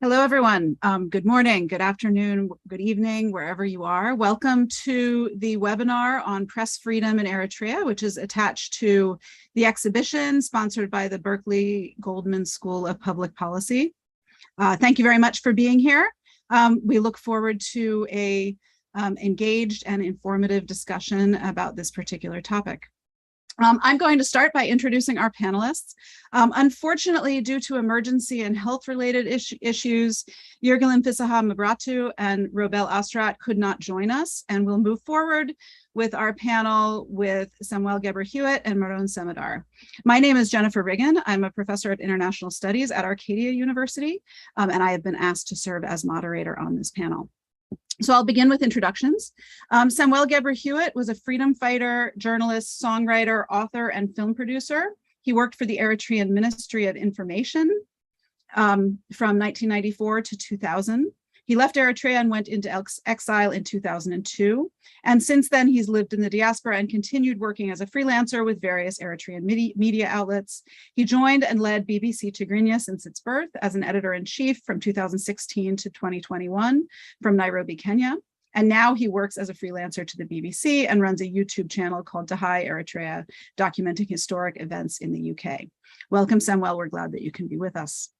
Hello, everyone. Good morning, good afternoon, good evening, wherever you are. Welcome to the webinar on press freedom in Eritrea, which is attached to the exhibition sponsored by the Berkeley Goldman School of Public Policy. Thank you very much for being here. We look forward to a engaged and informative discussion about this particular topic. I'm going to start by introducing our panelists. Unfortunately, due to emergency and health-related issues, Yirgalin Fisaha Mabratu and Robel Astrat could not join us, and we'll move forward with our panel with Samuel Geber-Hewitt and Meron Semedar. My name is Jennifer Riggin. I'm a professor of international studies at Arcadia University, and I have been asked to serve as moderator on this panel. So I'll begin with introductions. Samuel Geber-Hewitt was a freedom fighter, journalist, songwriter, author, and film producer. He worked for the Eritrean Ministry of Information from 1994 to 2000. He left Eritrea and went into exile in 2002. And since then, he's lived in the diaspora and continued working as a freelancer with various Eritrean media outlets. He joined and led BBC Tigrinya since its birth as an editor-in-chief from 2016 to 2021 from Nairobi, Kenya. And now he works as a freelancer to the BBC and runs a YouTube channel called Tahai Eritrea, documenting historic events in the UK. Welcome, Samuel. We're glad that you can be with us.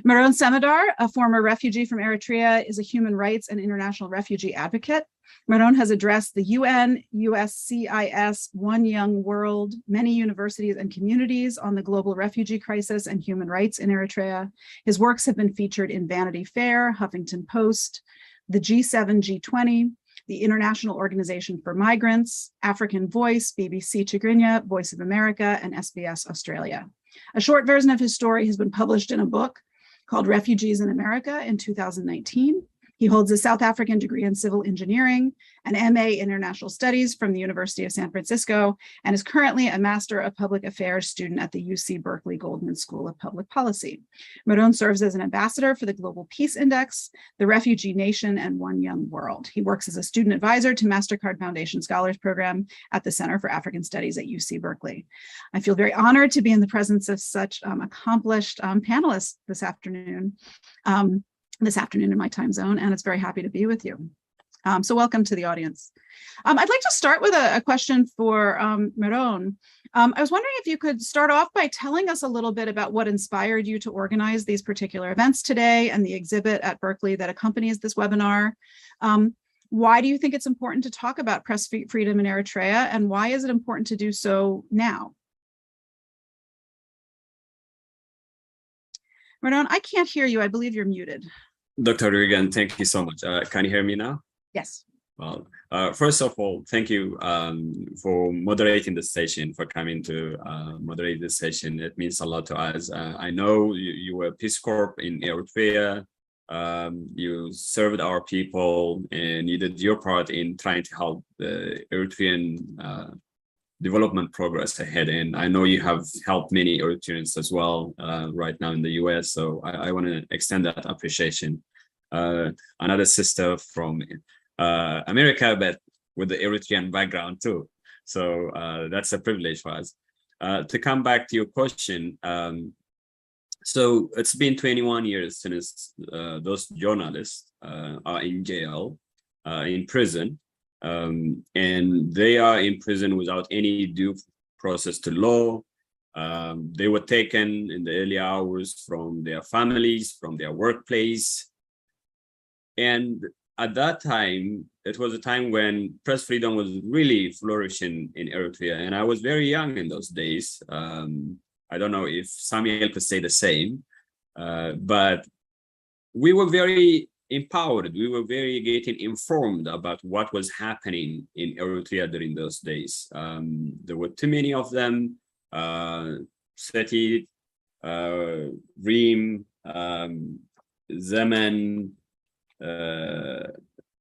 Meron Semedar, a former refugee from Eritrea, is a human rights and international refugee advocate. Meron has addressed the UN, USCIS, One Young World, many universities and communities on the global refugee crisis and human rights in Eritrea. His works have been featured in Vanity Fair, Huffington Post, the G7, G20, the International Organization for Migrants, African Voice, BBC Tigrinya, Voice of America, and SBS Australia. A short version of his story has been published in a book called Refugees in America in 2019. He holds a South African degree in civil engineering, an MA International Studies from the University of San Francisco, and is currently a Master of Public Affairs student at the UC Berkeley Goldman School of Public Policy. Meron serves as an ambassador for the Global Peace Index, the Refugee Nation, and One Young World. He works as a student advisor to MasterCard Foundation Scholars Program at the Center for African Studies at UC Berkeley. I feel very honored to be in the presence of such accomplished panelists this afternoon in my time zone, and it's very happy to be with you. So welcome to the audience. I'd like to start with a question for Meron. I was wondering if you could start off by telling us a little bit about what inspired you to organize these particular events today and the exhibit at Berkeley that accompanies this webinar. Why do you think it's important to talk about press freedom in Eritrea, and why is it important to do so now? Meron, I can't hear you. I believe you're muted. Dr. Regan, thank you so much. Can you hear me now? Yes. Well, first of all, thank you for moderating the session, for coming to moderate this session. It means a lot to us. I know you were Peace Corps in Eritrea. You served our people, and you did your part in trying to help the Eritrean development progress ahead. And I know you have helped many Eritreans as well right now in the US. So I want to extend that appreciation. Another sister from America, but with the Eritrean background too. So that's a privilege for us. To come back to your question, so it's been 21 years since those journalists are in jail, in prison. And they are in prison without any due process to law. They were taken in the early hours from their families, from their workplace. And at that time, it was a time when press freedom was really flourishing in Eritrea. And I was very young in those days. I don't know if Samuel could say the same, but we were very empowered. We were very getting informed about what was happening in Eritrea during those days. There were too many of them. Seti, Reem, Zeman,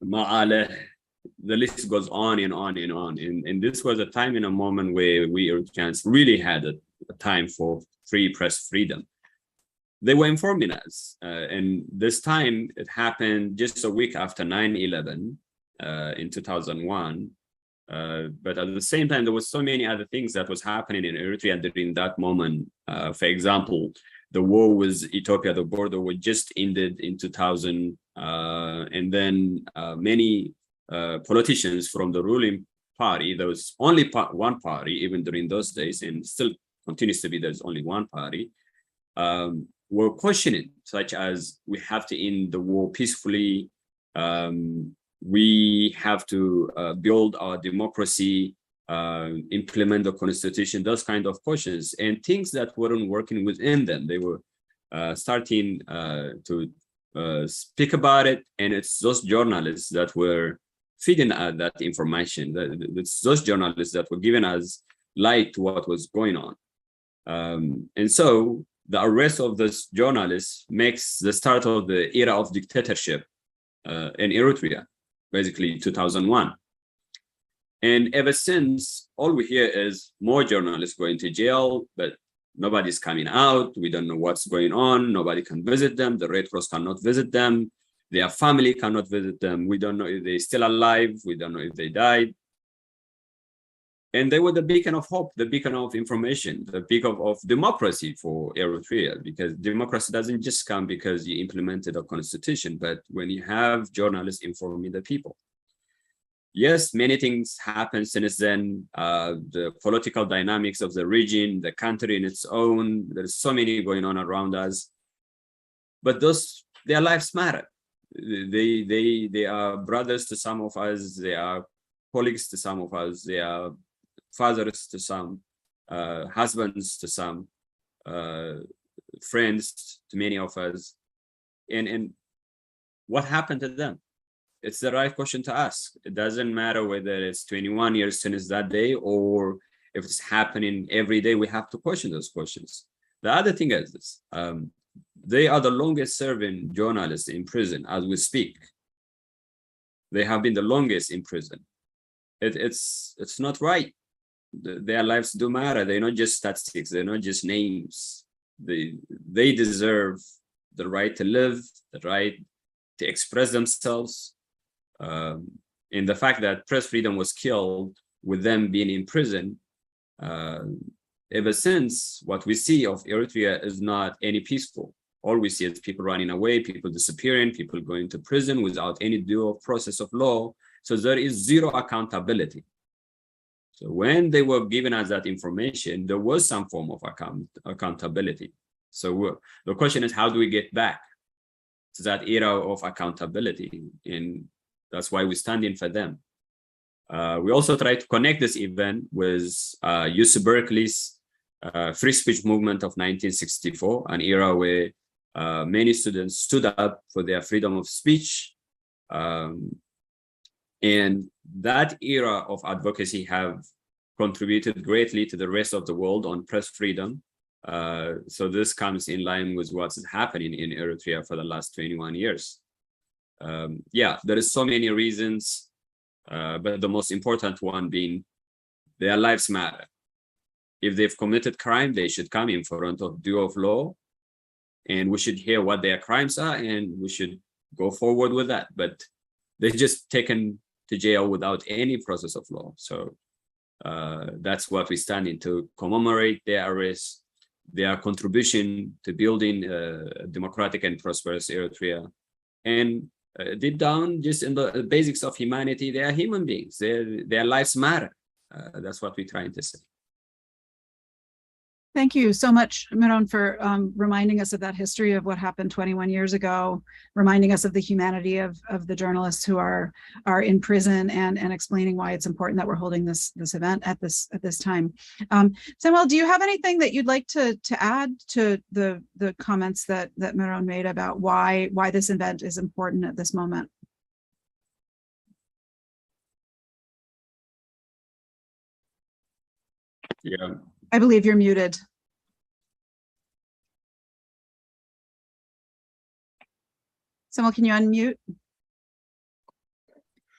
Ma'ale, the list goes on and on and on. And this was a time and a moment where we Eritreans really had a time for free press freedom. They were informing us. And this time, it happened just a week after 9/11 in 2001. But at the same time, there was so many other things that was happening in Eritrea during that moment. For example, the war with Ethiopia, the border was just ended in 2000. And then many politicians from the ruling party, there was only one party, even during those days, and still continues to be there's only one party, were questioning, such as we have to end the war peacefully, we have to build our democracy, implement the constitution, those kind of questions, and things that weren't working within them. They were starting to speak about it, and it's those journalists that were feeding that information. It's those journalists that were giving us light to what was going on. And so the arrest of this journalist makes the start of the era of dictatorship in Eritrea, basically 2001. And ever since, all we hear is more journalists going to jail, but nobody's coming out. We don't know what's going on. Nobody can visit them. The Red Cross cannot visit them. Their family cannot visit them. We don't know if they're still alive. We don't know if they died. And they were the beacon of hope, the beacon of information, the beacon of democracy for Eritrea, because democracy doesn't just come because you implemented a constitution, but when you have journalists informing the people. Yes, many things happened since then. The political dynamics of the region, the country in its own, there's so many going on around us. But their lives matter. They are brothers to some of us. They are colleagues to some of us. They are fathers to some, husbands to some, friends to many of us. And what happened to them? It's the right question to ask. It doesn't matter whether it's 21 years since that day or if it's happening every day. We have to question those questions. The other thing is this. They are the longest serving journalists in prison as we speak. They have been the longest in prison. It's not right. Their lives do matter. They're not just statistics. They're not just names. They deserve the right to live, the right to express themselves. And the fact that press freedom was killed with them being in prison, ever since, what we see of Eritrea is not any peaceful. All we see is people running away, people disappearing, people going to prison without any due process of law. So there is zero accountability. So when they were giving us that information, there was some form of accountability. So the question is, how do we get back to that era of accountability? And that's why we're standing for them. We also try to connect this event with UC Berkeley's free speech movement of 1964, an era where many students stood up for their freedom of speech. And that era of advocacy have contributed greatly to the rest of the world on press freedom. So this comes in line with what's happening in Eritrea for the last 21 years. Yeah, there is so many reasons, but the most important one being their lives matter. If they've committed crime, they should come in front of due of law, and we should hear what their crimes are, and we should go forward with that. But they're just taken to jail without any process of law. So that's what we stand in, to commemorate their arrest, their contribution to building a democratic and prosperous Eritrea. And deep down, just in the basics of humanity, they are human beings. Their lives matter. That's what we're trying to say. Thank you so much, Meron, for reminding us of that history of what happened 21 years ago, reminding us of the humanity of the journalists who are in prison, and explaining why it's important that we're holding this event at this time. Samuel, do you have anything that you'd like to add to the comments that Meron made about why this event is important at this moment? Yeah. I believe you're muted. Samuel, can you unmute?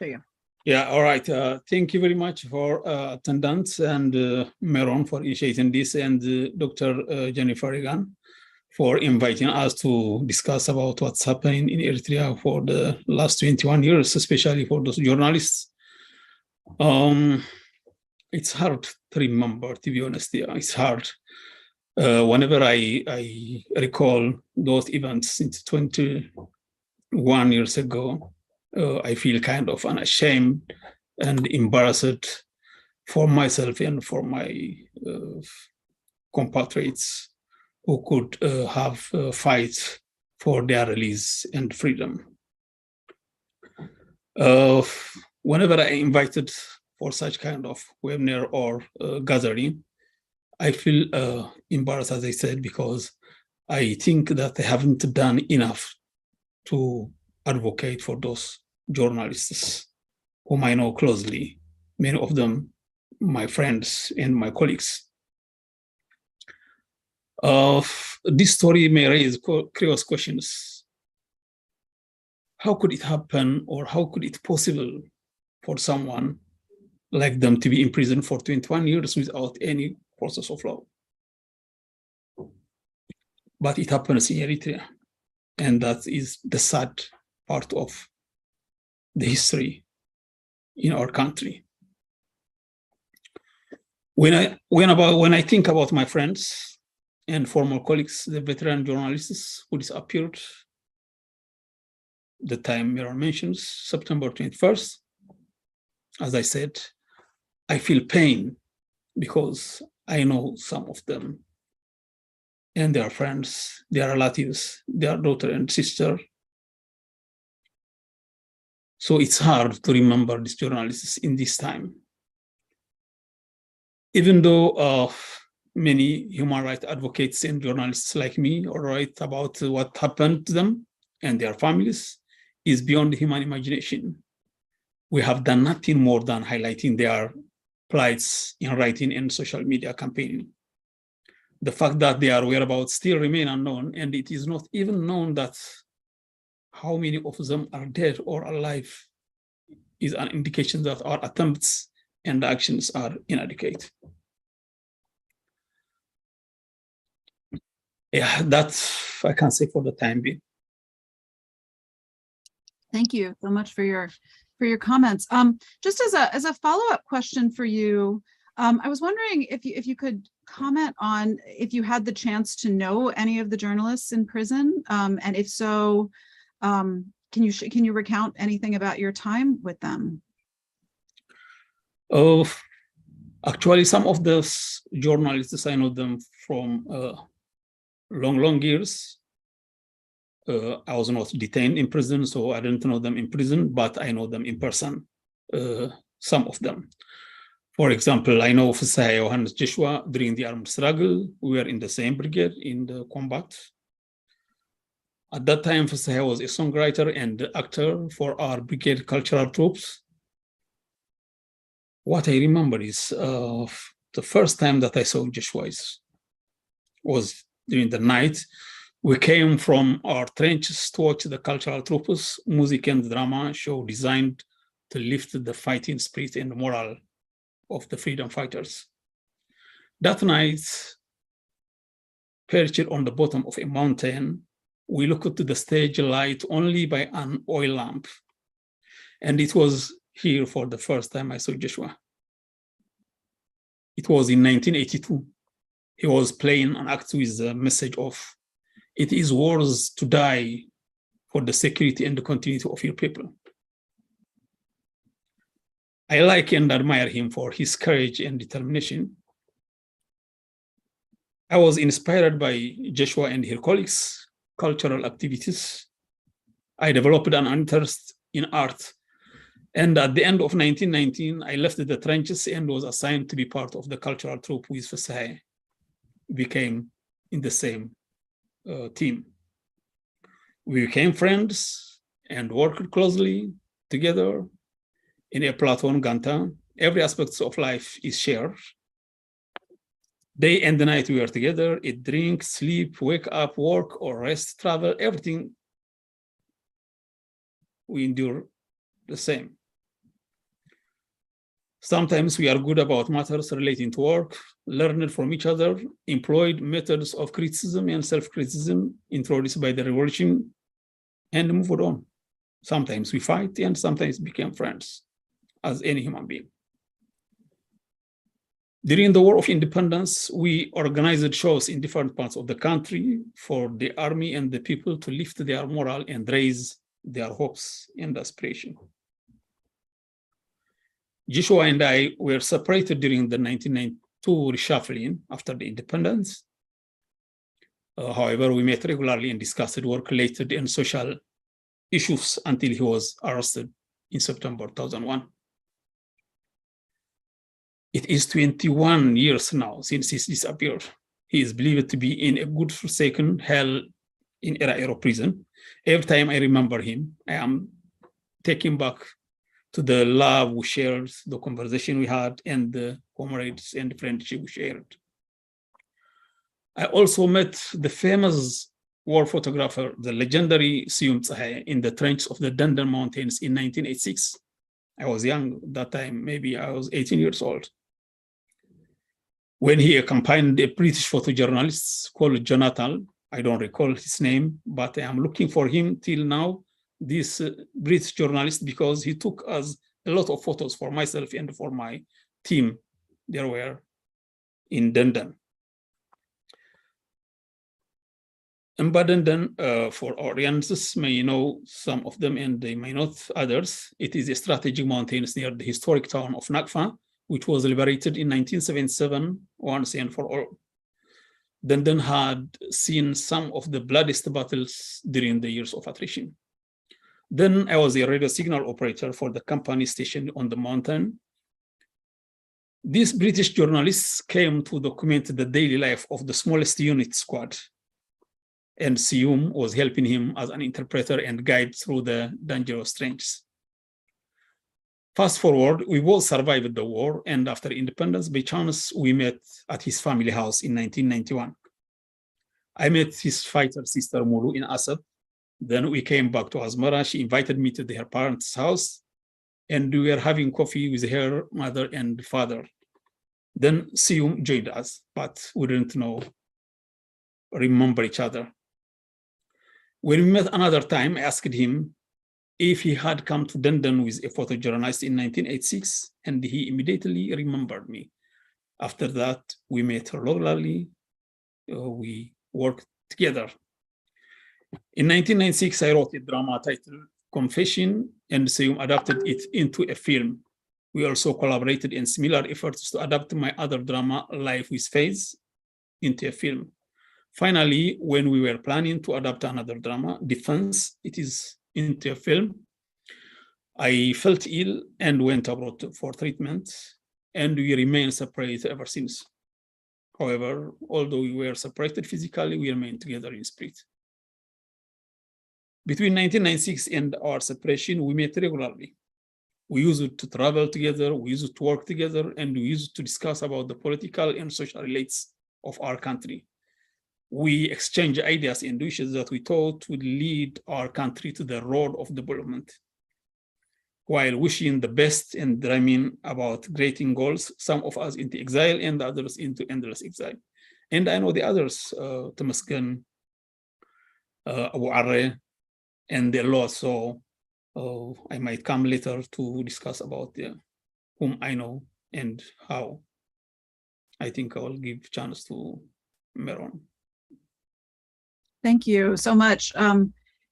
to you. Yeah, all right. Thank you very much for attendance and Meron for initiating this, and Dr. Jennifer Regan for inviting us to discuss about what's happening in Eritrea for the last 21 years, especially for those journalists. It's hard to remember, to be honest. Yeah, it's hard. Whenever I recall those events since 21 years ago, I feel kind of unashamed and embarrassed for myself and for my compatriots who could have fight for their release and freedom. Whenever I invited for such kind of webinar or gathering, I feel embarrassed, as I said, because I think that I haven't done enough to advocate for those journalists whom I know closely, many of them my friends and my colleagues. This story may raise curious questions. How could it happen, or how could it possible for someone like them to be in prison for 21 years without any process of law? But it happens in Eritrea, and that is the sad part of the history in our country. When I think about my friends and former colleagues, the veteran journalists who disappeared, the time Mira mentions, September 21st, as I said, I feel pain because I know some of them and their friends, their relatives, their daughter and sister. So it's hard to remember these journalists in this time. Even though many human rights advocates and journalists like me write about what happened to them and their families is beyond human imagination. We have done nothing more than highlighting their plights in writing and social media campaigning. The fact that their whereabouts still remain unknown, and it is not even known that how many of them are dead or alive, is an indication that our attempts and actions are inadequate. Yeah, that's I can say for the time being. Thank you so much for your comments. Just as a follow-up question for you, I was wondering if you could comment on if you had the chance to know any of the journalists in prison, and if so, can you recount anything about your time with them? Actually, some of those journalists, I know them from long years. I was not detained in prison, so I didn't know them in prison, but I know them in person, some of them. For example, I know Fusai Johannes Joshua during the armed struggle. We were in the same brigade in the combat. At that time, Fusai was a songwriter and actor for our brigade cultural troops. What I remember is the first time that I saw Joshua was during the night. We came from our trenches to watch the cultural troops, music and drama show designed to lift the fighting spirit and morale of the freedom fighters. That night, perched on the bottom of a mountain, we looked to the stage light only by an oil lamp. And it was here for the first time I saw Joshua. It was in 1982. He was playing an act with the message of, "It is worth to die for the security and the continuity of your people." I like and admire him for his courage and determination. I was inspired by Joshua and his colleagues' cultural activities. I developed an interest in art. And at the end of 1919, I left the trenches and was assigned to be part of the cultural troupe with Fusai. Became in the same team. We became friends and worked closely together in a platoon Ganta. Every aspect of life is shared. Day and night we are together, eat, drink, sleep, wake up, work or rest, travel, everything we endure the same. Sometimes we are good about matters relating to work, learned from each other, employed methods of criticism and self-criticism introduced by the revolution, and moved on. Sometimes we fight and sometimes became friends, as any human being. During the War of Independence, we organized shows in different parts of the country for the army and the people to lift their morale and raise their hopes and aspiration. Joshua and I were separated during the 1992 reshuffling after the independence. However, we met regularly and discussed work-related and social issues until he was arrested in September 2001. It is 21 years now since he disappeared. He is believed to be in a good forsaken hell in Eritrea prison. Every time I remember him, I am taken back to the love we shared, the conversation we had, and the comrades and friendship we shared. I also met the famous war photographer, the legendary Tsahai, in the trenches of the Dundon Mountains in 1986. I was young that time, maybe I was 18 years old. When he accompanied a British photojournalist called Jonathan, I don't recall his name, but I am looking for him till now, this British journalist, because he took us a lot of photos for myself and for my team. There were in Dundon. And Dundon, for our audiences, may know some of them and they may not others. It is a strategic mountain near the historic town of Nakfa, which was liberated in 1977 once and for all. Dundon had seen some of the bloodiest battles during the years of attrition. Then I was a radio signal operator for the company stationed on the mountain. These British journalists came to document the daily life of the smallest unit squad, and Sium was helping him as an interpreter and guide through the dangerous trenches. Fast forward, we both survived the war, and after independence, by chance, we met at his family house in 1991. I met his fighter sister Mulu in Assad. Then we came back to Asmara. She invited me to her parents' house, and we were having coffee with her mother and father. Then Sium joined us, but we didn't remember each other. When we met another time, I asked him if he had come to Dundon with a photojournalist in 1986, and he immediately remembered me. After that, we met regularly. We worked together. In 1996, I wrote a drama titled Confession, and Sium adapted it into a film. We also collaborated in similar efforts to adapt my other drama, Life with Faith, into a film. Finally, when we were planning to adapt another drama, Defense, it is into a film, I felt ill and went abroad for treatment, and we remained separate ever since. However, although we were separated physically, we remained together in spirit. Between 1996 and our separation, we met regularly. We used to travel together, we used to work together, and we used to discuss about the political and social relates of our country. We exchanged ideas and wishes that we thought would lead our country to the road of development. While wishing the best and dreaming about great goals, some of us into exile and others into endless exile. And I know the others, Temasgen, Abu Arre, and a lot, so I might come later to discuss about whom I know and how. I think I will give chance to Meron. Thank you so much.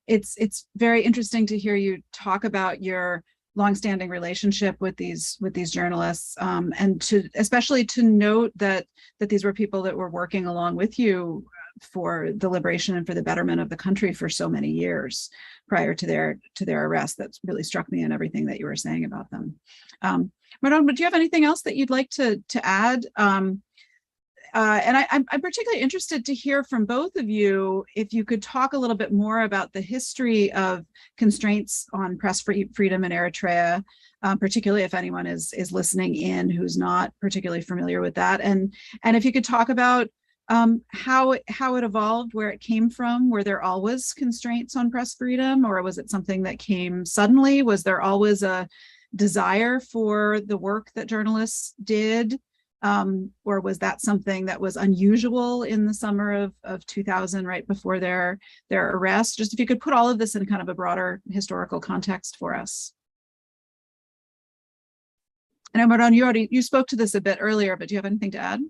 It's very interesting to hear you talk about your longstanding relationship with these journalists, and especially to note that these were people that were working along with you for the liberation and for the betterment of the country for so many years prior to their arrest. That's really struck me in everything that you were saying about them. Maron, but do you have anything else that you'd like to add? And I'm particularly interested to hear from both of you, if you could talk a little bit more about the history of constraints on press freedom in Eritrea, particularly if anyone is listening in who's not particularly familiar with that. And if you could talk about how it evolved, where it came from. Were there always constraints on press freedom, or was it something that came suddenly? Was there always a desire for the work that journalists did? Or was that something that was unusual in the summer of 2000, right before their arrest? Just if you could put all of this in kind of a broader historical context for us. And Maron, you spoke to this a bit earlier, but do you have anything to add?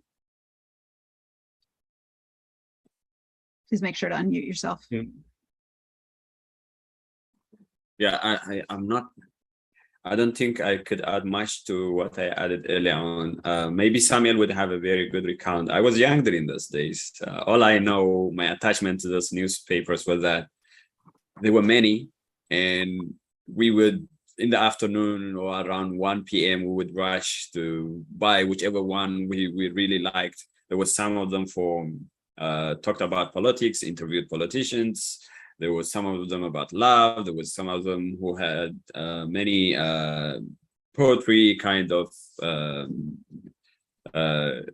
Please make sure to unmute yourself. Yeah, I don't think I could add much to what I added earlier on. Maybe Samuel would have a very good recount. I was young during those days. All I know, my attachment to those newspapers was that there were many, and we would, in the afternoon or around 1 p.m., we would rush to buy whichever one we really liked. There was some of them talked about politics, interviewed politicians. There was some of them about love. There was some of them who had many poetry kind of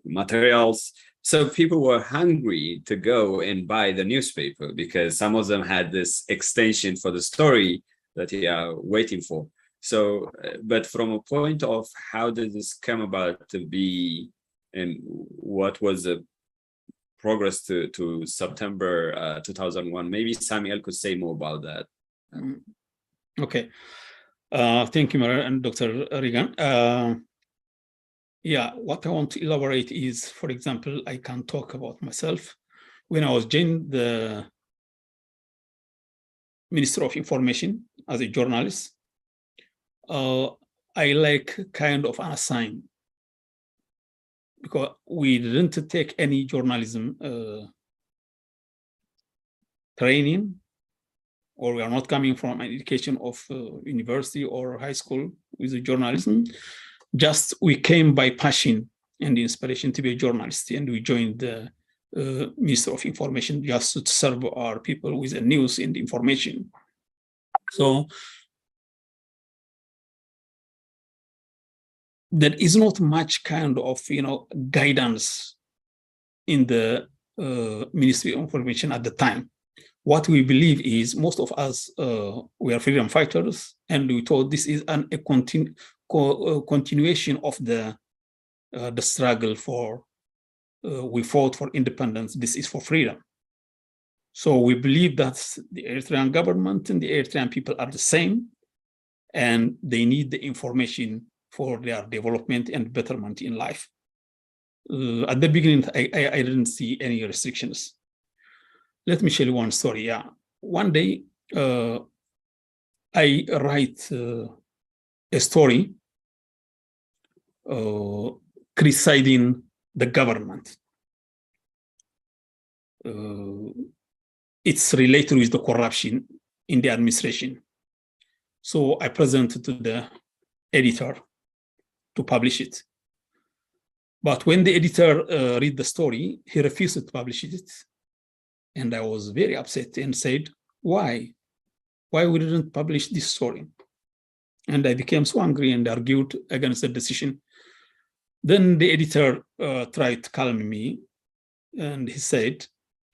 materials. So people were hungry to go and buy the newspaper because some of them had this extension for the story that they are waiting for. So, but from a point of how did this come about to be, and what was the progress to September 2001, maybe Samuel could say more about that. Okay, thank you, Mara and Dr. Regan. Yeah, what I want to elaborate is, for example, I can talk about myself. When I was joined the Ministry of Information as a journalist, I like kind of an assignment, because we didn't take any journalism training, or we are not coming from an education of university or high school with journalism. Just we came by passion and inspiration to be a journalist, and we joined the Ministry of Information just to serve our people with the news and information. So there is not much kind of guidance in the Ministry of Information at the time. What we believe is, most of us we are freedom fighters, and we thought this is a continuation of the struggle for we fought for independence. This is for freedom. So we believe that the Eritrean government and the Eritrean people are the same, and they need the information for their development and betterment in life. At the beginning, I didn't see any restrictions. Let me share you one story. Yeah, one day I write a story criticizing the government. It's related with the corruption in the administration. So I presented to the editor to publish it. But when the editor read the story, he refused to publish it. And I was very upset and said, why? Why we didn't publish this story? And I became so angry and argued against the decision. Then the editor tried to calm me, and he said,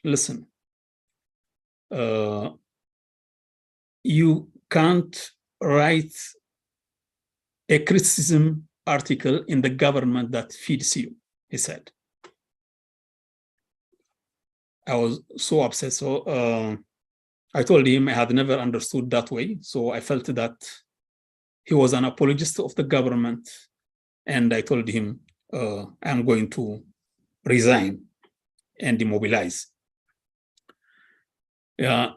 listen, you can't write a criticism article in the government that feeds you, he said. I was so upset. So I told him I had never understood that way. So I felt that he was an apologist of the government. And I told him I'm going to resign and demobilize. Yeah,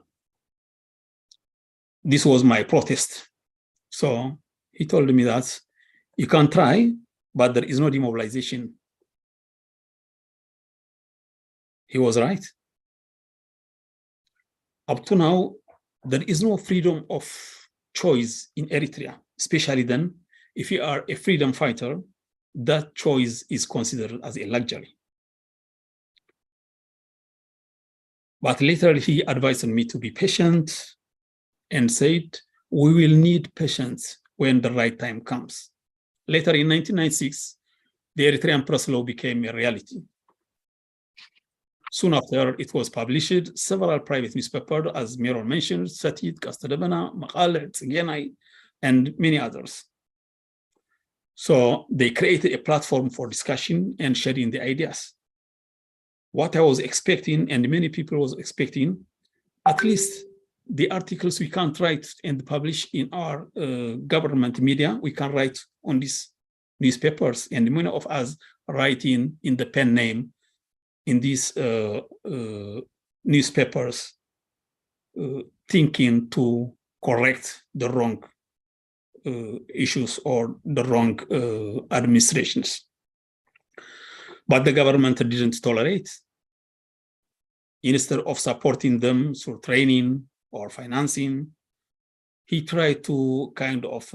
this was my protest. So he told me that you can try, but there is no demobilization. He was right. Up to now, there is no freedom of choice in Eritrea, especially then, if you are a freedom fighter, that choice is considered as a luxury. But later he advised me to be patient and said, we will need patience when the right time comes. Later in 1996, the Eritrean press law became a reality. Soon after it was published, several private newspapers, as Meron mentioned, Satit, Kastadabana, Maëkላይ, and many others. So they created a platform for discussion and sharing the ideas. What I was expecting, and many people was expecting, at least the articles we can't write and publish in our government media, we can write on these newspapers, and many of us writing in the pen name in these newspapers, thinking to correct the wrong issues or the wrong administrations. But the government didn't tolerate. Instead of supporting them through training or financing, he tried to kind of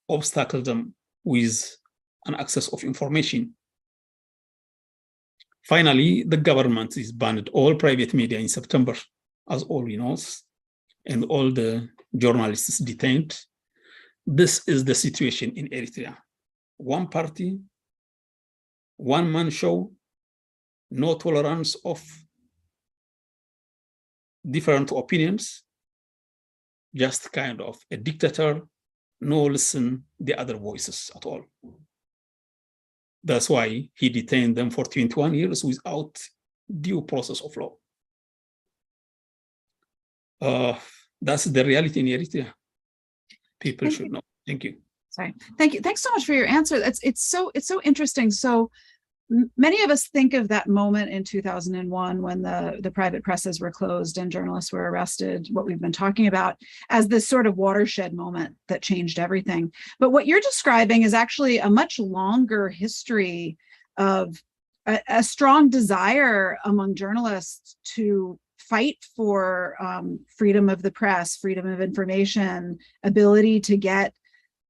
obstacle them with an access of information. Finally, the government is banned all private media in September, as all we know, and all the journalists detained. This is the situation in Eritrea. One party, one man show, no tolerance of different opinions, just kind of a dictator, no listen the other voices at all. That's why he detained them for 21 years without due process of law. That's the reality in Eritrea. People should know. Thank you. Sorry. Thank you. Thanks so much for your answer. It's so interesting. So many of us think of that moment in 2001 when the private presses were closed and journalists were arrested, what we've been talking about, as this sort of watershed moment that changed everything. But what you're describing is actually a much longer history of a strong desire among journalists to fight for freedom of the press, freedom of information, ability to get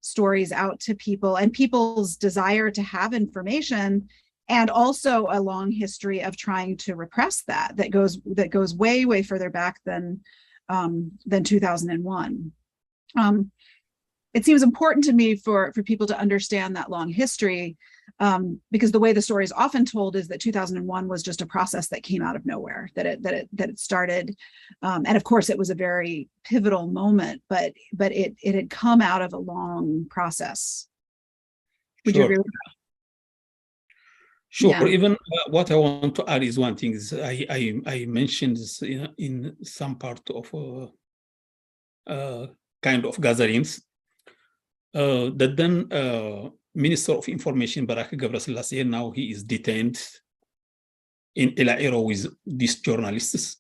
stories out to people, and people's desire to have information, and also a long history of trying to repress that goes way further back than 2001. It seems important to me for people to understand that long history, because the way the story is often told is that 2001 was just a process that came out of nowhere, that it started, and of course it was a very pivotal moment, but it had come out of a long process. Would you agree with that? Sure. Yeah. Even what I want to add is one thing is I mentioned this in some part of kind of gatherings that then Minister of Information Barak Gabrasselassie, now he is detained in Elairo with these journalists.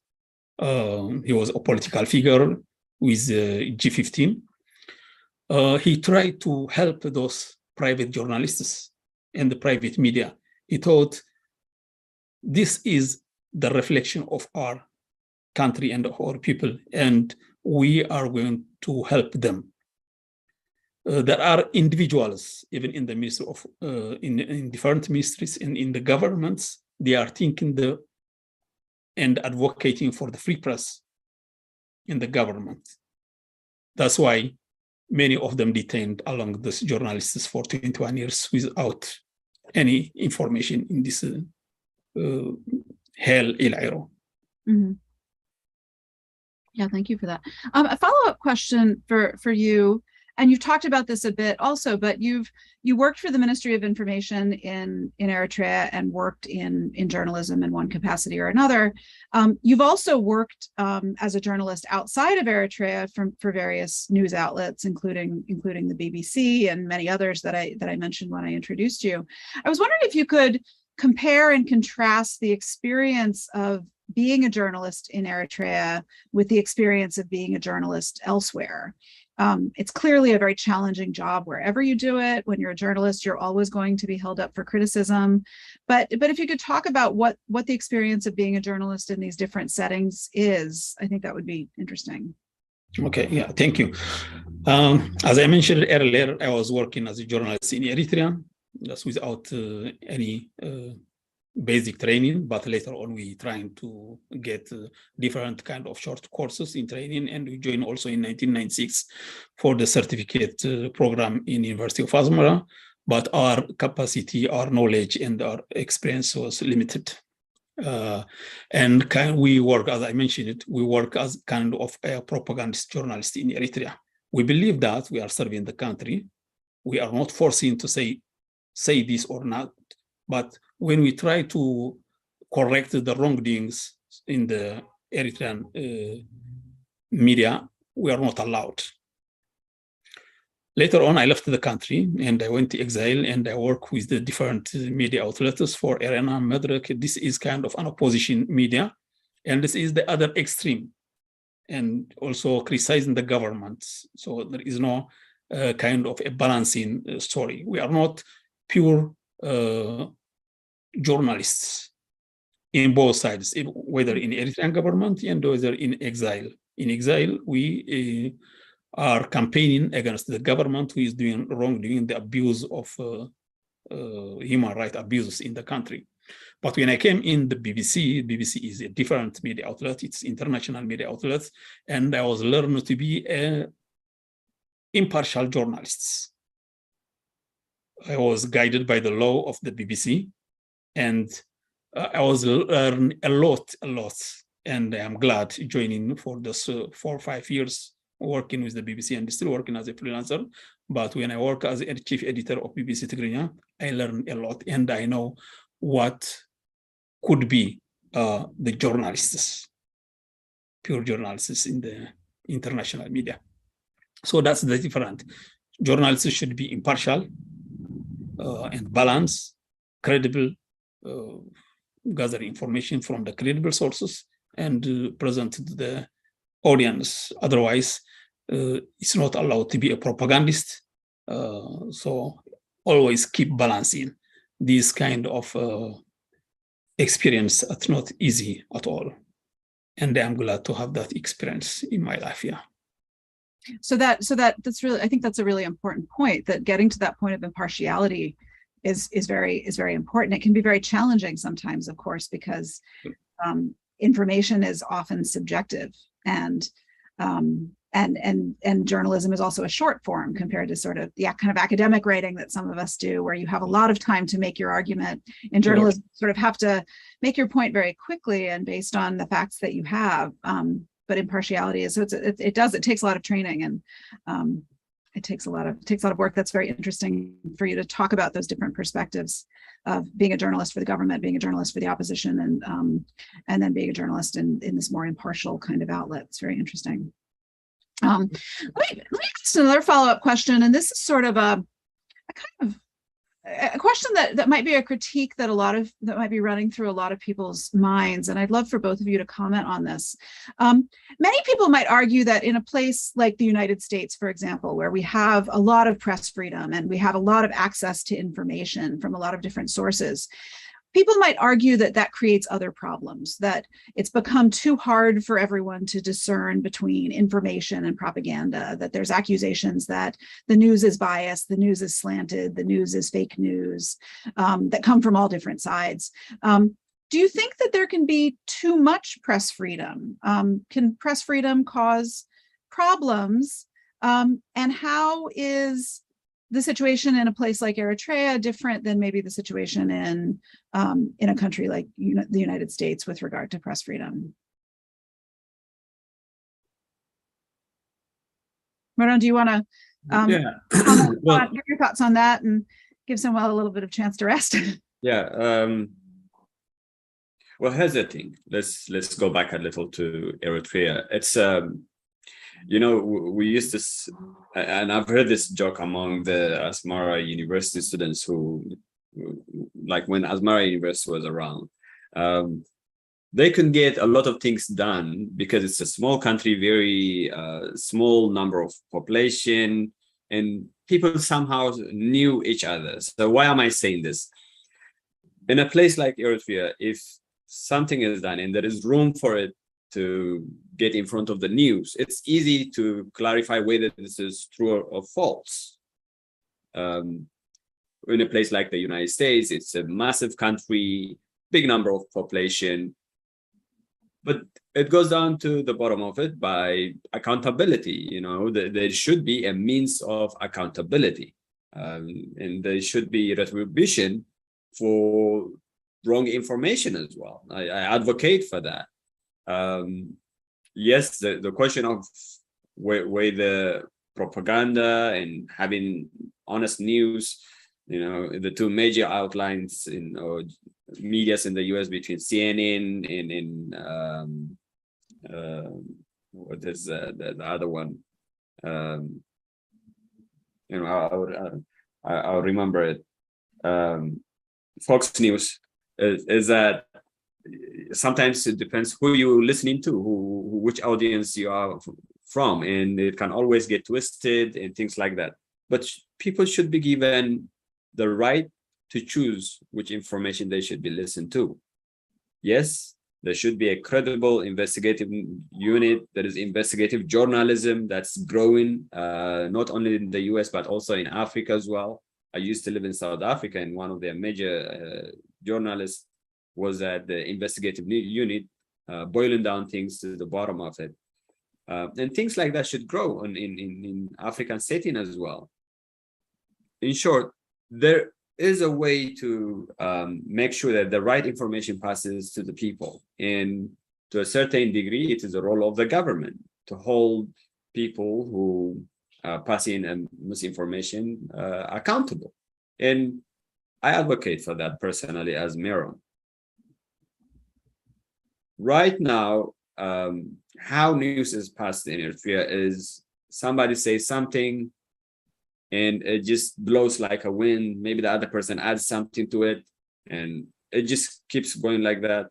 He was a political figure with G15. He tried to help those private journalists and the private media. He thought this is the reflection of our country and of our people, and we are going to help them. There are individuals, even in the ministry of in different ministries and in the governments, they are thinking and advocating for the free press in the government. That's why many of them detained along these journalists for 21 years without any information in this hell Elairo. Mm-hmm. Yeah, thank you for that. A follow-up question for you, and you've talked about this a bit also, but you worked for the Ministry of Information in Eritrea and worked in journalism in one capacity or another. You've also worked as a journalist outside of Eritrea for various news outlets, including the BBC and many others that I mentioned when I introduced you. I was wondering if you could compare and contrast the experience of being a journalist in Eritrea with the experience of being a journalist elsewhere. It's clearly a very challenging job wherever you do it. When you're a journalist, you're always going to be held up for criticism. But if you could talk about what the experience of being a journalist in these different settings is, I think that would be interesting. Okay, yeah, thank you. As I mentioned earlier, I was working as a journalist in Eritrea, just without any basic training, but later on we trying to get different kind of short courses in training, and we joined also in 1996 for the certificate program in University of Asmara, but our capacity, our knowledge, and our experience was limited. And we work, as I mentioned, we work as kind of a propagandist journalist in Eritrea. We believe that we are serving the country, we are not forcing to say this or not. But when we try to correct the wrongdoings in the Eritrean media, we are not allowed. Later on, I left the country and I went to exile, and I work with the different media outlets for Arena, Medrek. This is kind of an opposition media, and this is the other extreme, and also criticizing the government. So there is no kind of a balancing story. We are not pure journalists in both sides, whether in Eritrean government and whether in exile. In exile, we are campaigning against the government who is doing wrongdoing, the abuse of human rights abuses in the country. But when I came in the BBC is a different media outlet, it's international media outlet, and I was learned to be an impartial journalist. I was guided by the law of the BBC, and I was learning a lot, and I'm glad joining for this 4 or 5 years working with the BBC and still working as a freelancer. But when I work as a chief editor of BBC Tigrinya, I learned a lot, and I know what could be the journalists, pure journalists in the international media. So that's the different. Journalists should be impartial and balanced, credible, gather information from the credible sources and present to the audience. Otherwise, it's not allowed to be a propagandist. So always keep balancing this kind of experience. It's not easy at all. And I'm glad to have that experience in my life, yeah. So that's really, I think that's a really important point, that getting to that point of impartiality is very important. It can be very challenging sometimes, of course, because information is often subjective, and journalism is also a short form compared to sort of the kind of academic writing that some of us do, where you have a lot of time to make your argument. In journalism, you sort of have to make your point very quickly and based on the facts that you have. But impartiality is, so it takes a lot of training, and it takes a lot of work. That's very interesting for you to talk about those different perspectives of being a journalist for the government, being a journalist for the opposition, and then being a journalist in this more impartial kind of outlet. It's very interesting. Let me ask another follow-up question, and this is sort of a kind of a question that might be a critique that might be running through a lot of people's minds, and I'd love for both of you to comment on this. Many people might argue that in a place like the United States, for example, where we have a lot of press freedom and we have a lot of access to information from a lot of different sources, people might argue that that creates other problems, that it's become too hard for everyone to discern between information and propaganda, that there's accusations that the news is biased, the news is slanted, the news is fake news, that come from all different sides. Do you think that there can be too much press freedom? Can press freedom cause problems? And how is the situation in a place like Eritrea different than maybe the situation in a country like the United States with regard to press freedom? Maron, do you want to give your thoughts on that and give Samuel a little bit of chance to rest? Yeah. Well, here's the thing. Let's go back a little to Eritrea. It's we used to, and I've heard this joke among the Asmara University students who, like when Asmara University was around, they could get a lot of things done because it's a small country, very small number of population, and people somehow knew each other. So why am I saying this? In a place like Eritrea, if something is done and there is room for it to get in front of the news, it's easy to clarify whether this is true or false. In a place like the United States, it's a massive country, big number of population, but it goes down to the bottom of it by accountability. There should be a means of accountability, and there should be retribution for wrong information as well. I advocate for that. Yes, the question of whether propaganda and having honest news. The two major outlines in medias in the US between CNN and what is the other one? I'll remember it. Fox News is that sometimes it depends who you're listening to, which audience you are from, and it can always get twisted and things like that. But people should be given the right to choose which information they should be listened to. Yes, there should be a credible investigative unit. There is investigative journalism that's growing, not only in the US, but also in Africa as well. I used to live in South Africa, and one of their major journalists was at the investigative unit, boiling down things to the bottom of it. And things like that should grow in African setting as well. In short, there is a way to make sure that the right information passes to the people. And to a certain degree, it is the role of the government to hold people who pass in misinformation accountable. And I advocate for that personally as mayor. Right now, how news is passed in Eritrea is somebody says something and it just blows like a wind. Maybe the other person adds something to it, and it just keeps going like that.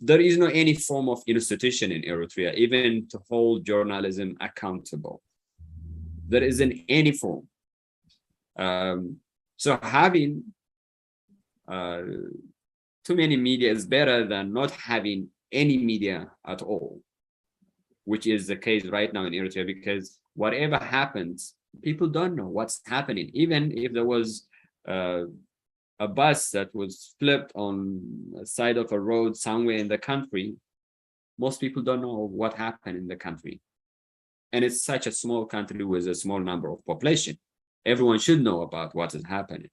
There is no any form of institution in Eritrea, even to hold journalism accountable. There isn't any form. So having too many media is better than not having any media at all, which is the case right now in Eritrea, because whatever happens, people don't know what's happening. Even if there was a bus that was flipped on the side of a road somewhere in the country, most people don't know what happened in the country. And it's such a small country with a small number of population. Everyone should know about what is happening.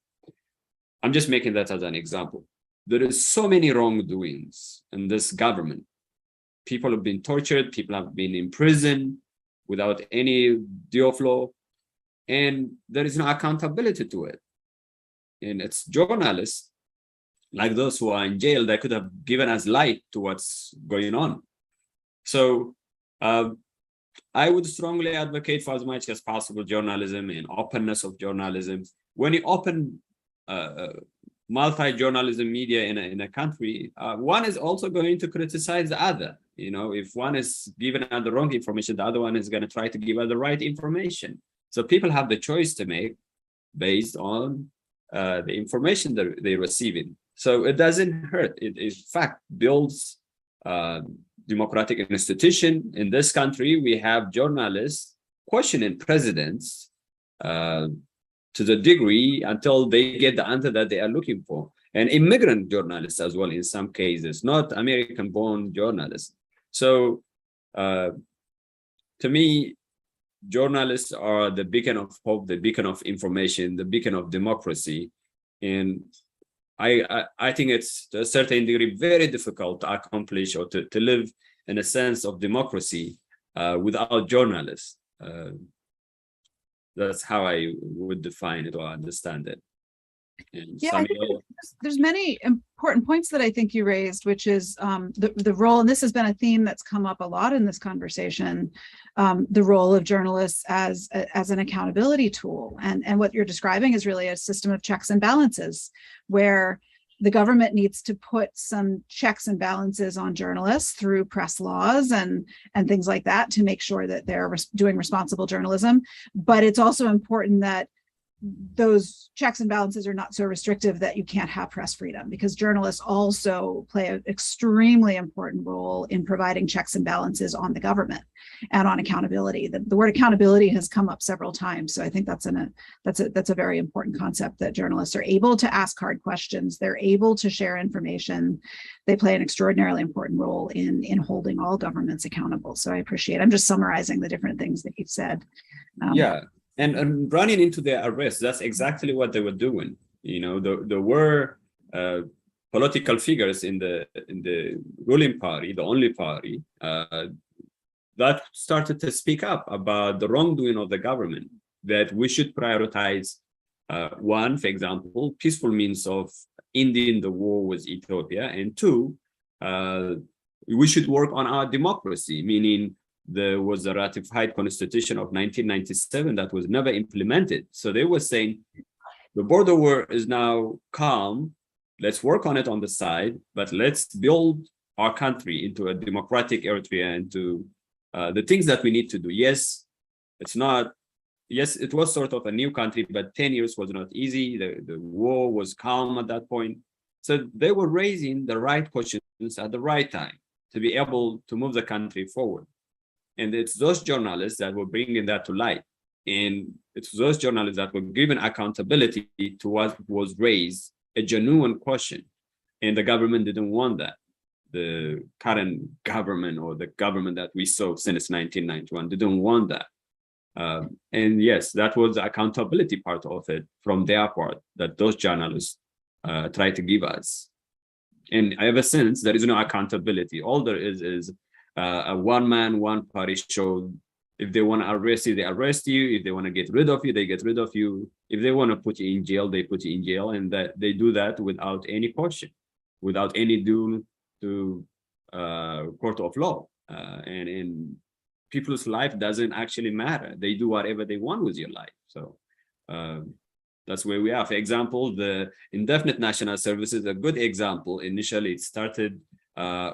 I'm just making that as an example. There is so many wrongdoings in this government. People have been tortured, people have been imprisoned without any due of law, and there is no accountability to it. And it's journalists like those who are in jail that could have given us light to what's going on. So I would strongly advocate for as much as possible journalism and openness of journalism. When you open multi-journalism media in a country, one is also going to criticize the other. If one is given the wrong information, the other one is going to try to give us the right information. So people have the choice to make based on the information that they're receiving. So it doesn't hurt. It in fact builds democratic institution. In this country, we have journalists questioning presidents to the degree until they get the answer that they are looking for. And immigrant journalists as well in some cases, not American-born journalists. So to me, journalists are the beacon of hope, the beacon of information, the beacon of democracy. And I think it's to a certain degree very difficult to accomplish or to live in a sense of democracy without journalists. That's how I would define it or understand it. And yeah, I think there's many important points that I think you raised, which is the role, and this has been a theme that's come up a lot in this conversation, the role of journalists as an accountability tool. And what you're describing is really a system of checks and balances, where the government needs to put some checks and balances on journalists through press laws and things like that to make sure that they're doing responsible journalism. But it's also important that those checks and balances are not so restrictive that you can't have press freedom, because journalists also play an extremely important role in providing checks and balances on the government and on accountability. The word accountability has come up several times, so I think that's a very important concept, that journalists are able to ask hard questions, they're able to share information, they play an extraordinarily important role in holding all governments accountable. So I appreciate, I'm just summarizing the different things that you've said. Yeah. And running into their arrest, that's exactly what they were doing. There were political figures in the ruling party, the only party, that started to speak up about the wrongdoing of the government, that we should prioritize one, for example, peaceful means of ending the war with Ethiopia, and two, we should work on our democracy, meaning there was a ratified constitution of 1997 that was never implemented. So they were saying the border war is now calm, let's work on it on the side, but let's build our country into a democratic Eritrea, into the things that we need to do. Yes, it was sort of a new country, but 10 years was not easy. The war was calm at that point. So they were raising the right questions at the right time to be able to move the country forward. And it's those journalists that were bringing that to light. And it's those journalists that were given accountability to what was raised, a genuine question. And the government didn't want that. The current government, or the government that we saw since 1991, didn't want that. And yes, that was the accountability part of it from their part that those journalists try to give us. And ever since, there is no accountability. All there is a one-man, one-party show. If they want to arrest you, they arrest you. If they want to get rid of you, they get rid of you. If they want to put you in jail, they put you in jail. And that they do that without any question, without any due to court of law. And people's life doesn't actually matter. They do whatever they want with your life. So that's where we are. For example, the indefinite national service is a good example. Initially, it started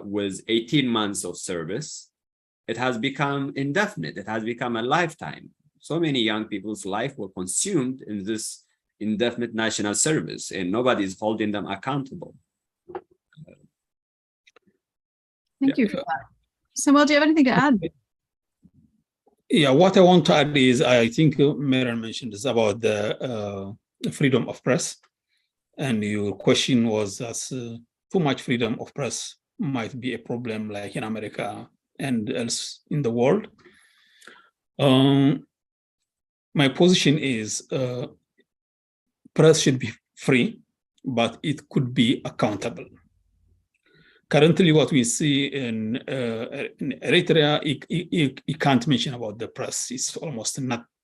with 18 months of service. It has become indefinite. It has become a lifetime. So many young people's life were consumed in this indefinite national service, and nobody is holding them accountable. Thank you for that. Samuel, do you have anything to add? Yeah, what I want to add is, I think Meron mentioned this about the freedom of press. And your question was that too much freedom of press might be a problem, like in America and else in the world. My position is press should be free, but it could be accountable. Currently, what we see in Eritrea, you can't mention about the press. It's almost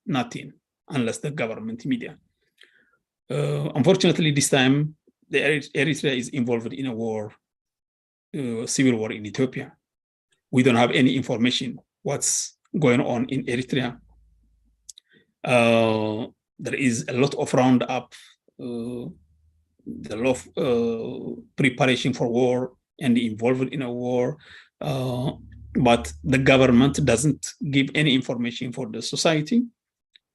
nothing unless the government media. Unfortunately, this time, the Eritrea is involved in a war, civil war in Ethiopia. We don't have any information what's going on in Eritrea. There is a lot of roundup, a lot of preparation for war and involved in a war, but the government doesn't give any information for the society.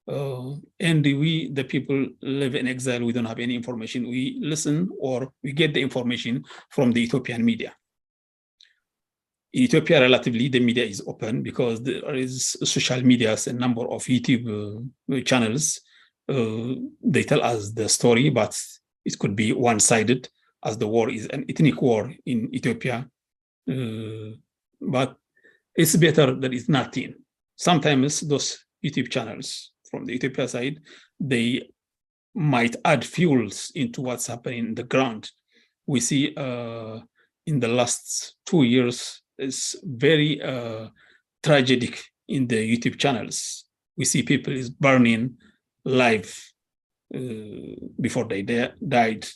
And we, the people, live in exile. We don't have any information. We listen, or we get the information from the Ethiopian media. In Ethiopia, relatively, the media is open because there is social media, a number of YouTube channels. They tell us the story, but it could be one-sided, as the war is an ethnic war in Ethiopia. But it's better that it's nothing. Sometimes those YouTube channels from the Ethiopia side, they might add fuels into what's happening in the ground. We see in the last 2 years, it's very tragic in the YouTube channels. We see people is burning live before they died.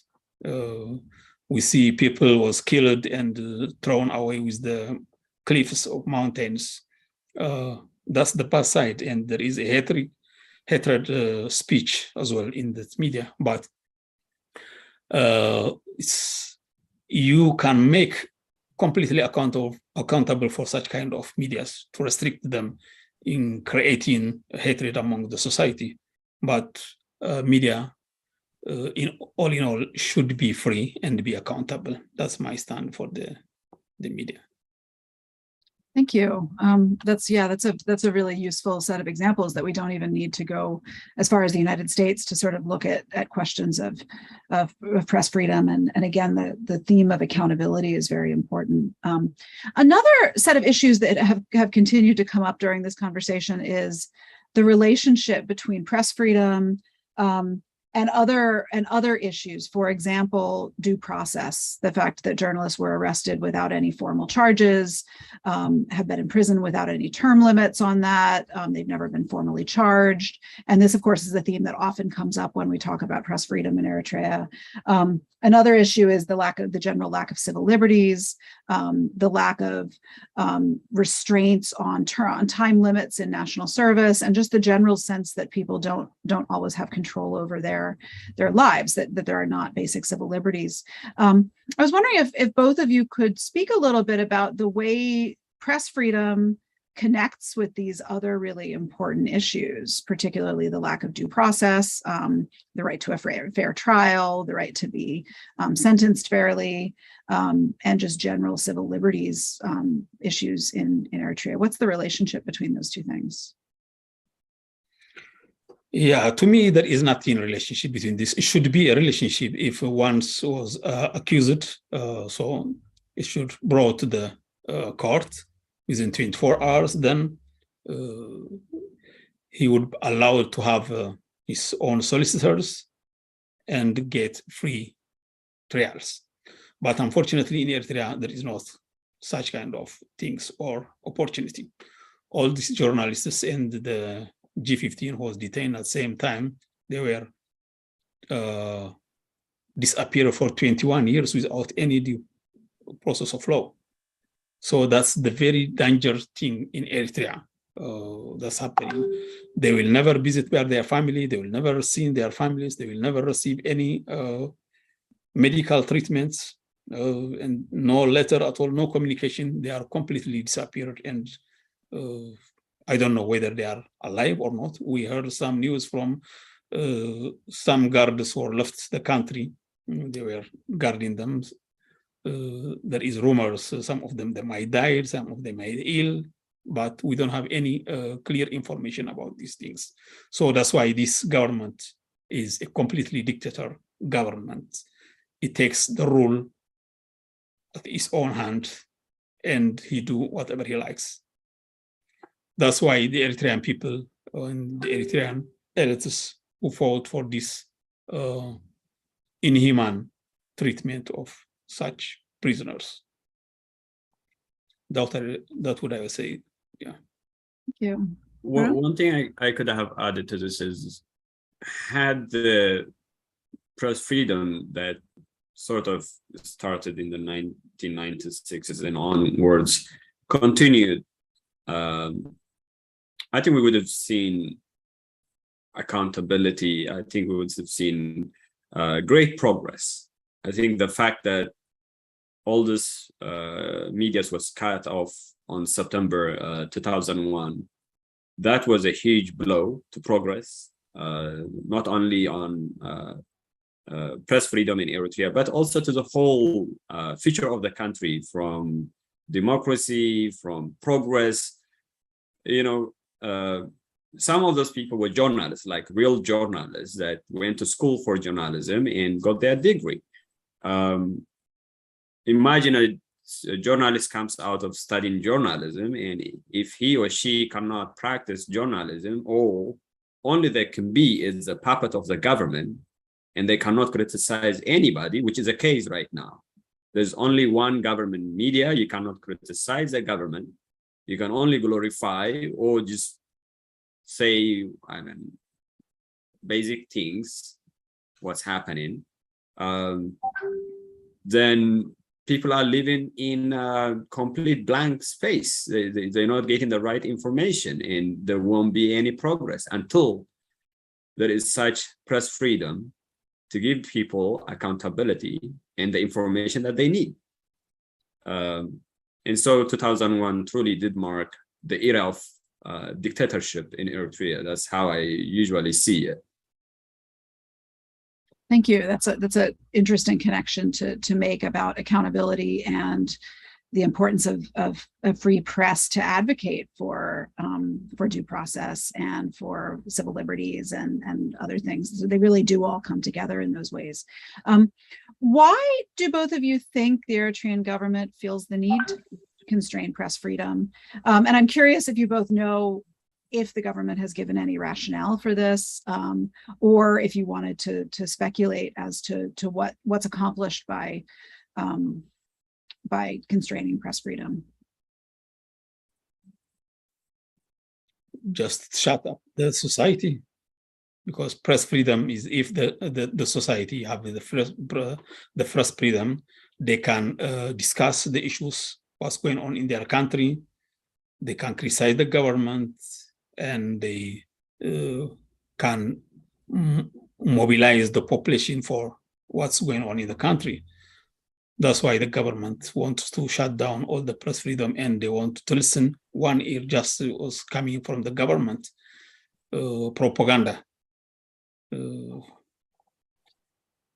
We see people was killed and thrown away with the cliffs of mountains. That's the past side, and there is a hatred speech as well in the media. But you can make completely accountable for such kind of medias to restrict them in creating hatred among the society. But media, in all, should be free and be accountable. That's my stand for the media. Thank you. That's a really useful set of examples that we don't even need to go as far as the United States to sort of look at questions of press freedom. And again, the theme of accountability is very important. Another set of issues that have continued to come up during this conversation is the relationship between press freedom and other issues. For example, due process, the fact that journalists were arrested without any formal charges, have been in prison without any term limits on that. They've never been formally charged. And this, of course, is a theme that often comes up when we talk about press freedom in Eritrea. Another issue is the general lack of civil liberties, the lack of restraints on time limits in national service, and just the general sense that people don't always have control over their lives, that there are not basic civil liberties. I was wondering if both of you could speak a little bit about the way press freedom connects with these other really important issues, particularly the lack of due process, the right to a fair trial, the right to be sentenced fairly, and just general civil liberties issues in Eritrea. What's the relationship between those two things? Yeah, to me, there is nothing relationship between this. It should be a relationship if once was accused, so it should brought to the court within 24 hours, then he would allow to have his own solicitors and get free trials. But unfortunately, in Eritrea, there is not such kind of things or opportunity. All these journalists and the G15 was detained at the same time. They were disappeared for 21 years without any due process of law. So that's the very dangerous thing in Eritrea that's happening. They will never visit their family. They will never see their families. They will never receive any medical treatments and no letter at all, no communication. They are completely disappeared, and I don't know whether they are alive or not. We heard some news from some guards who left the country. They were guarding them. There is rumors, some of them they might die, some of them might ill, but we don't have any clear information about these things. So that's why this government is a completely dictator government. It takes the rule at his own hand and he do whatever he likes. That's why the Eritrean people and the Eritrean elites who fought for this inhuman treatment of such prisoners. That would I would say, yeah. Thank you. One thing I could have added to this is, had the press freedom that sort of started in the 1996 and onwards continued, I think we would have seen accountability. I think we would have seen great progress. I think the fact that all this media was cut off on September 2001, that was a huge blow to progress, not only on press freedom in Eritrea, but also to the whole future of the country, from democracy, from progress. You know, some of those people were journalists, like real journalists that went to school for journalism and got their degree. Imagine a journalist comes out of studying journalism, and if he or she cannot practice journalism, or only they can be is a puppet of the government, and they cannot criticize anybody, which is the case right now. There's only one government media. You cannot criticize the government. You can only glorify or just say, I mean, basic things, what's happening. Then people are living in a complete blank space. They're not getting the right information, and there won't be any progress until there is such press freedom to give people accountability and the information that they need. And so 2001 truly did mark the era of dictatorship in Eritrea. That's how I usually see it. Thank you. That's an interesting connection to make about accountability and the importance of a free press to advocate for due process and for civil liberties and other things. So they really do all come together in those ways. Why do both of you think the Eritrean government feels the need to constrain press freedom? And I'm curious if you both know if the government has given any rationale for this, or if you wanted to speculate as to what's accomplished by constraining press freedom. Just shut up the society, because press freedom is if the society have the press freedom, they can discuss the issues, what's going on in their country. They can criticize the government, and they can mobilize the population for what's going on in the country. That's why the government wants to shut down all the press freedom, and they want to listen. One ear just was coming from the government propaganda.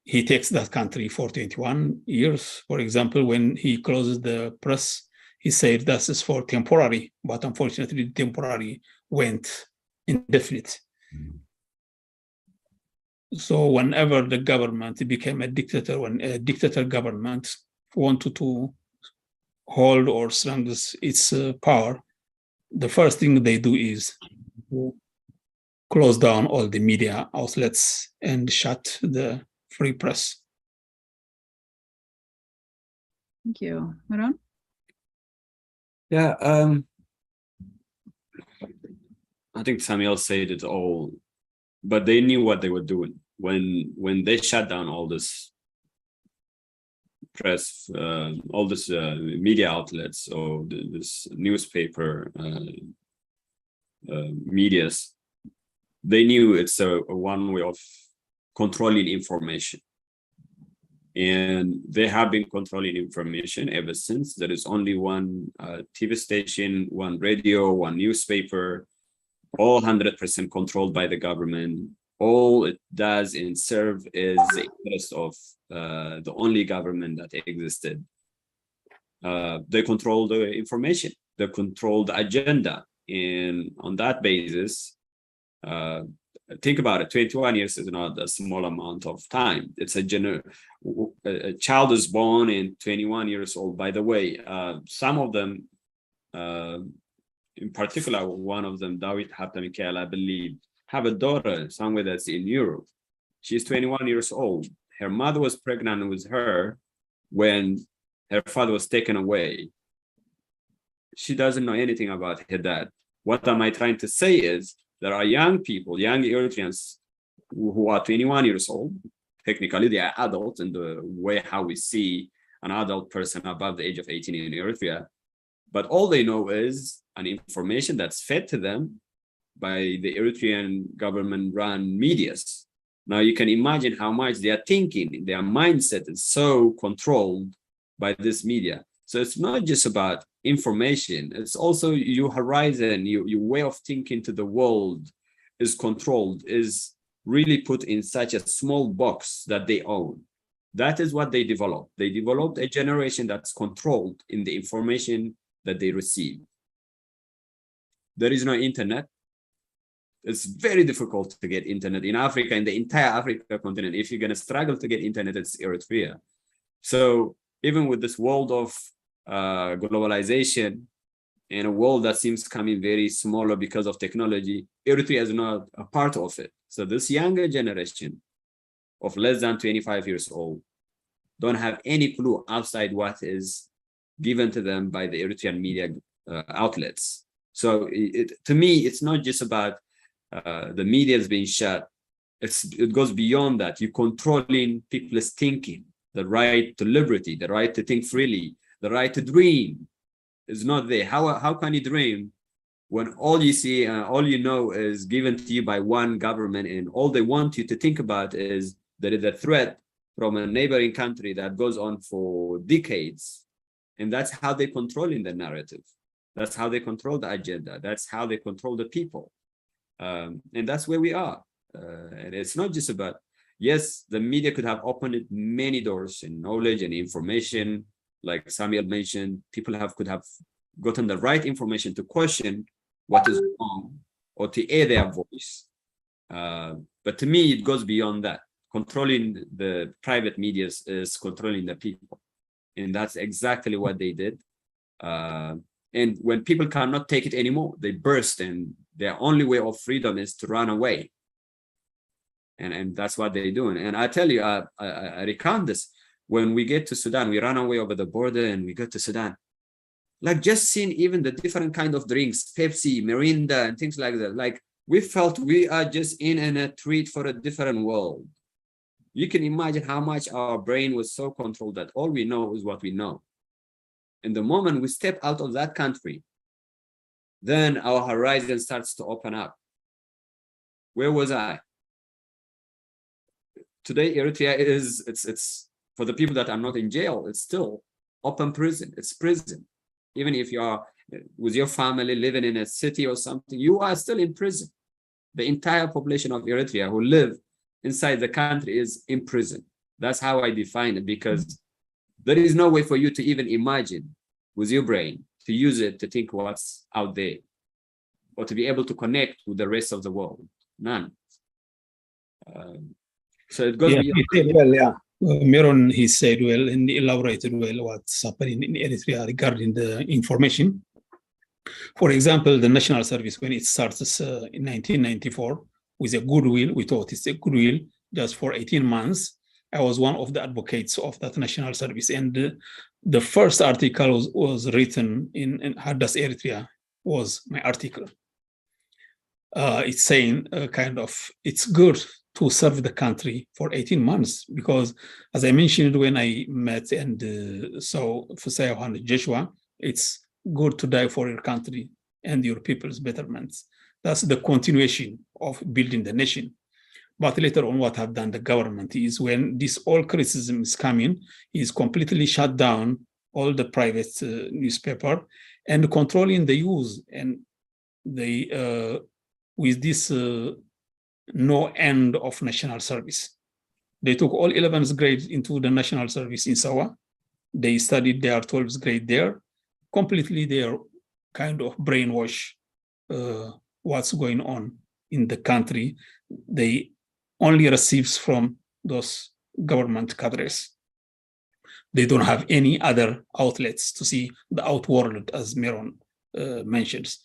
He takes that country for 21 years. For example, when he closes the press, he said that is for temporary, but unfortunately, temporary went indefinite. So whenever the government became a dictator, when a dictator government wanted to hold or strengthen its power, the first thing they do is to close down all the media outlets and shut the free press. Thank you. Maron? Yeah, I think Samuel said it all, but they knew what they were doing when they shut down all this press, all this media outlets, or this newspaper medias. They knew it's a one way of controlling information, and they have been controlling information ever since. There is only one TV station, one radio, one newspaper, all 100% controlled by the government. All it does and serve is the interest of the only government that existed. They control the information, they control the agenda, and on that basis, think about it, 21 years is not a small amount of time. It's a child is born and 21 years old. By the way, some of them, in particular, one of them, Dawit Habta Mikael, I believe, have a daughter somewhere that's in Europe. She's 21 years old. Her mother was pregnant with her when her father was taken away. She doesn't know anything about her dad. What am I trying to say is, there are young people, young Eritreans who are 21 years old. Technically, they are adults in the way how we see an adult person above the age of 18 in Eritrea. But all they know is an information that's fed to them by the Eritrean government-run medias. Now, you can imagine how much they are thinking. Their mindset is so controlled by this media. So it's not just about information, it's also your horizon, your way of thinking to the world is controlled, is really put in such a small box that they own. That is what they developed. They developed a generation that's controlled in the information that they receive. There is no internet. It's very difficult to get internet in Africa, in the entire Africa continent. If you're going to struggle to get internet, it's Eritrea. So even with this world of globalization in a world that seems coming very smaller because of technology, Eritrea is not a part of it. So this younger generation of less than 25 years old don't have any clue outside what is given to them by the Eritrean media outlets. So to me, it's not just about the media is being shut. It goes beyond that. You're controlling people's thinking, the right to liberty, the right to think freely, the right to dream is not there. How can you dream when all you see, all you know is given to you by one government, and all they want you to think about is there is a threat from a neighboring country that goes on for decades. And that's how they're controlling the narrative. That's how they control the agenda. That's how they control the people. And that's where we are. And it's not just about, yes, the media could have opened many doors in knowledge and information. Like Samuel mentioned, people could have gotten the right information to question what is wrong or to air their voice. But to me, it goes beyond that. Controlling the private media is controlling the people. And that's exactly what they did. And when people cannot take it anymore, they burst and their only way of freedom is to run away. And that's what they're doing. And I tell you, I recount this. When we get to Sudan, we run away over the border and we go to Sudan. Like just seeing even the different kind of drinks, Pepsi, Mirinda, and things like that. Like we felt we are just in a treat for a different world. You can imagine how much our brain was so controlled that all we know is what we know. And the moment we step out of that country, then our horizon starts to open up. Where was I? Today, Eritrea it's for the people that are not in jail, it's still open prison. It's prison. Even if you are with your family living in a city or something, you are still in prison. The entire population of Eritrea who live inside the country is in prison. That's how I define it, because there is no way for you to even imagine with your brain to use it to think what's out there or to be able to connect with the rest of the world. None. So it goes beyond. Meron, he said well and elaborated well what's happening in Eritrea regarding the information. For example, the national service, when it starts in 1994 with a goodwill, we thought it's a goodwill just for 18 months. I was one of the advocates of that national service. And the first article was written in Hadas Eritrea, was my article. It's saying kind of, it's good to serve the country for 18 months, because as I mentioned when I met and saw Fusayo and Joshua, it's good to die for your country and your people's betterment. That's the continuation of building the nation. But later on, what have done the government is when this all criticism is coming, is completely shut down all the private newspaper and controlling the use, and they with this no end of national service. They took all 11th grades into the national service in Sawa. They studied their 12th grade there. Completely they are kind of brainwash what's going on in the country. They only receives from those government cadres. They don't have any other outlets to see the outworld, as Meron mentions.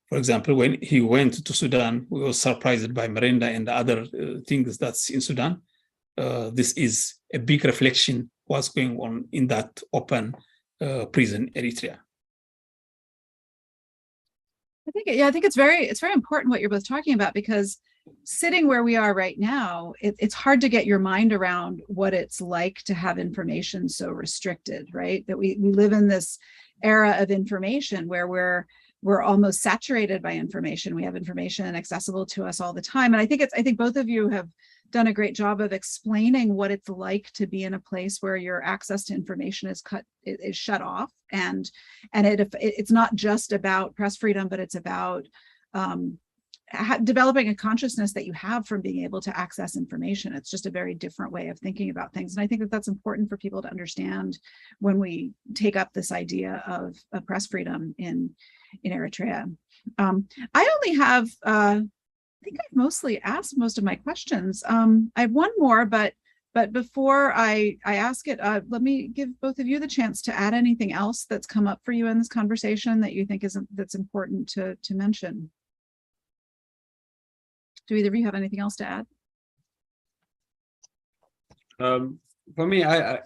For example, when he went to Sudan, we were surprised by Mirinda and other things that's in Sudan. This is a big reflection what's going on in that open prison, Eritrea. I think it's very important what you're both talking about, because sitting where we are right now, it's hard to get your mind around what it's like to have information so restricted, right? That we live in this era of information where we're almost saturated by information. We have information accessible to us all the time. And I think both of you have done a great job of explaining what it's like to be in a place where your access to information is shut off. And it's not just about press freedom, but it's about developing a consciousness that you have from being able to access information. It's just a very different way of thinking about things. And I think that that's important for people to understand when we take up this idea of press freedom in Eritrea. I only have, I think I've mostly asked most of my questions. I have one more, but before I ask it, let me give both of you the chance to add anything else that's come up for you in this conversation that you think that's important to mention. Do either of you have anything else to add? For me, I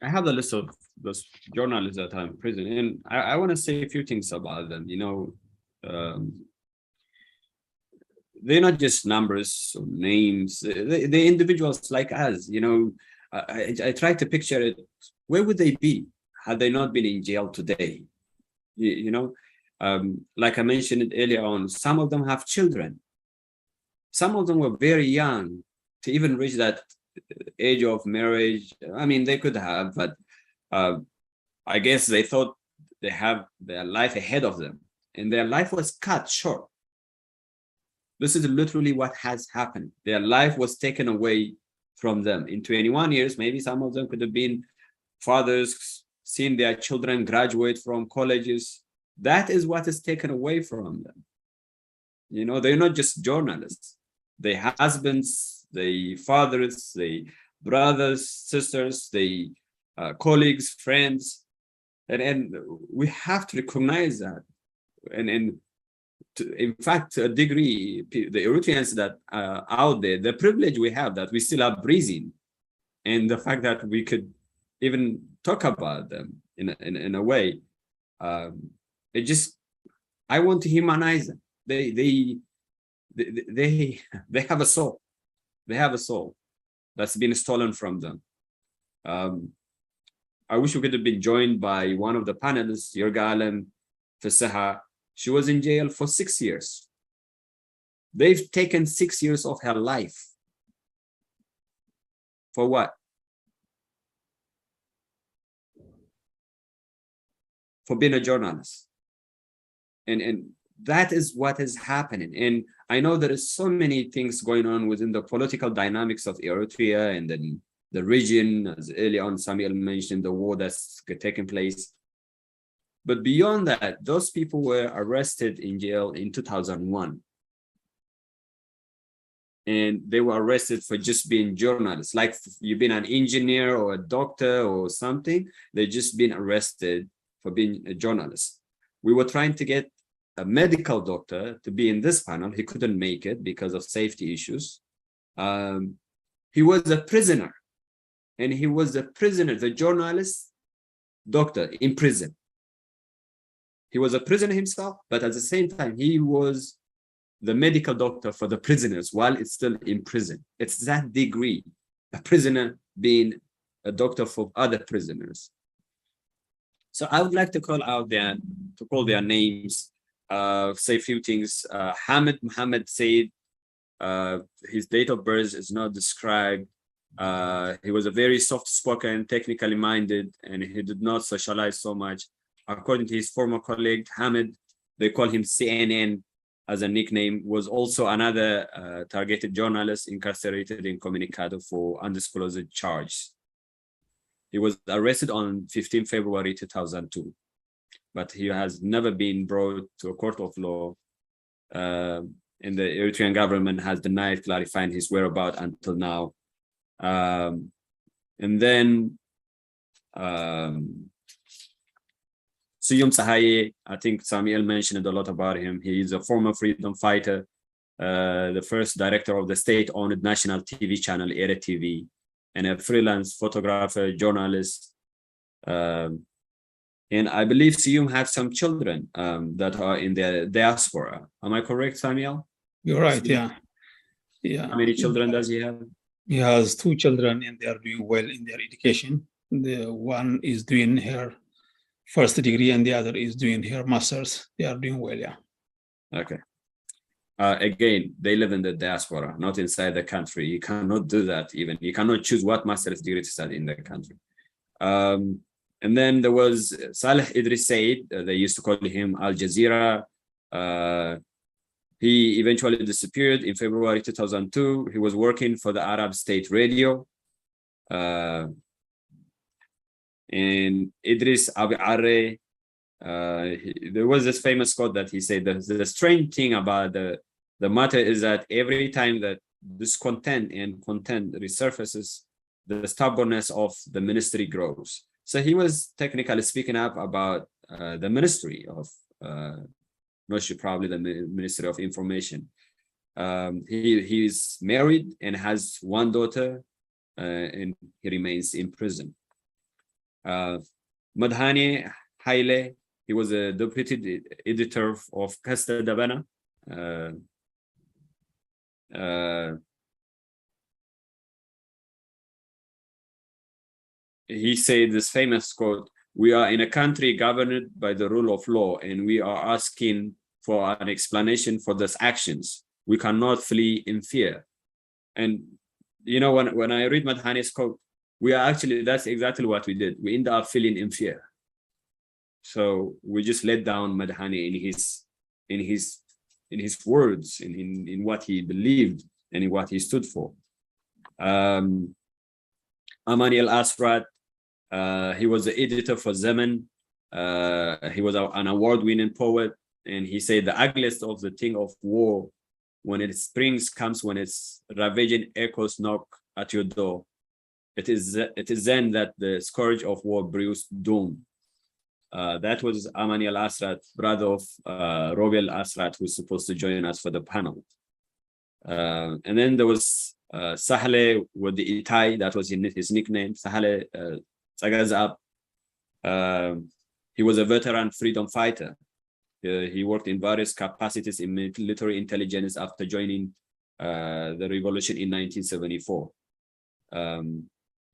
have the list of those journalists that are in prison, and I want to say a few things about them. They're not just numbers or names. They're individuals like us. I try to picture it. Where would they be had they not been in jail today? Like I mentioned earlier on, some of them have children. Some of them were very young to even reach that age of marriage. I mean, they could have, but I guess they thought they have their life ahead of them, and their life was cut short. This is literally what has happened. Their life was taken away from them. In 21 years, maybe some of them could have been fathers, seen their children graduate from colleges. That is what is taken away from them. They're not just journalists. They husbands, they fathers, they brothers, sisters, they colleagues, friends. And we have to recognize that. And in fact, a degree, the Eritreans that are out there, the privilege we have that we still are breathing, and the fact that we could even talk about them in a way, it just, I want to humanize them. They have a soul. They have a soul that's been stolen from them. I wish we could have been joined by one of the panelists, Yergalem Fesaha. She was in jail for 6 years. They've taken 6 years of her life. For what? For being a journalist. And that is what is happening. And I know there is so many things going on within the political dynamics of Eritrea and then the region, as early on Samuel mentioned, the war that's taking place. But beyond that, those people were arrested in jail in 2001. And they were arrested for just being journalists. Like you've been an engineer or a doctor or something, they've just been arrested for being a journalist. We were trying to get a medical doctor to be in this panel. He couldn't make it because of safety issues. He was a prisoner. And he was a prisoner, the journalist doctor in prison. He was a prisoner himself, but at the same time, he was the medical doctor for the prisoners while it's still in prison. It's that degree, a prisoner being a doctor for other prisoners. So I would like to call their names, say a few things. Hamid Mohammed said his date of birth is not described. He was a very soft-spoken, technically minded, and he did not socialize so much. According to his former colleague, Hamid, they call him CNN as a nickname, was also another targeted journalist incarcerated in Communicado for undisclosed charge. He was arrested on 15 February 2002, but he has never been brought to a court of law, and the Eritrean government has denied clarifying his whereabouts until now. And then Suyum Sahaye, I think Samuel mentioned a lot about him. He is a former freedom fighter, the first director of the state-owned national TV channel, Era TV, and a freelance photographer, journalist. And I believe Suyum has some children that are in the diaspora. Am I correct, Samuel? You're right, yeah. How many children does he have? He has 2 children and they are doing well in their education. The one is doing her first degree and the other is doing her master's. They are doing well, yeah. Okay. Again, they live in the diaspora, not inside the country. You cannot do that even. You cannot choose what master's degree to study in the country. And then there was Saleh Idris Said. They used to call him Al Jazeera. He eventually disappeared in February 2002. He was working for the Arab State Radio. And Idris Abi Arre, there was this famous quote that he said, the strange thing about the matter is that every time that discontent and content resurfaces, the stubbornness of the ministry grows. So he was technically speaking up about the ministry of, probably the Ministry of Information. He is married and has 1 daughter, and he remains in prison. Madhani Haile, he was a deputy editor of Kasta Dabana. He said this famous quote, "We are in a country governed by the rule of law, and we are asking for an explanation for these actions. We cannot flee in fear." And you know, when I read Madhani's quote, that's exactly what we did. We ended up feeling in fear. So we just let down Madhani in his words, in what he believed and in what he stood for. Amani Al-Asrat, he was the editor for Zaman. He was an award-winning poet, and he said the ugliest of the thing of war, when it springs, comes when its ravaging echoes knock at your door. It is then that the scourge of war brews doom. That was Amani Al-Asrat, brother of Robi Al-Asrat, who's supposed to join us for the panel. And then there was Sahle with the Itai, that was his nickname, Sahle Tsagazab. He was a veteran freedom fighter. He worked in various capacities in military intelligence after joining the revolution in 1974.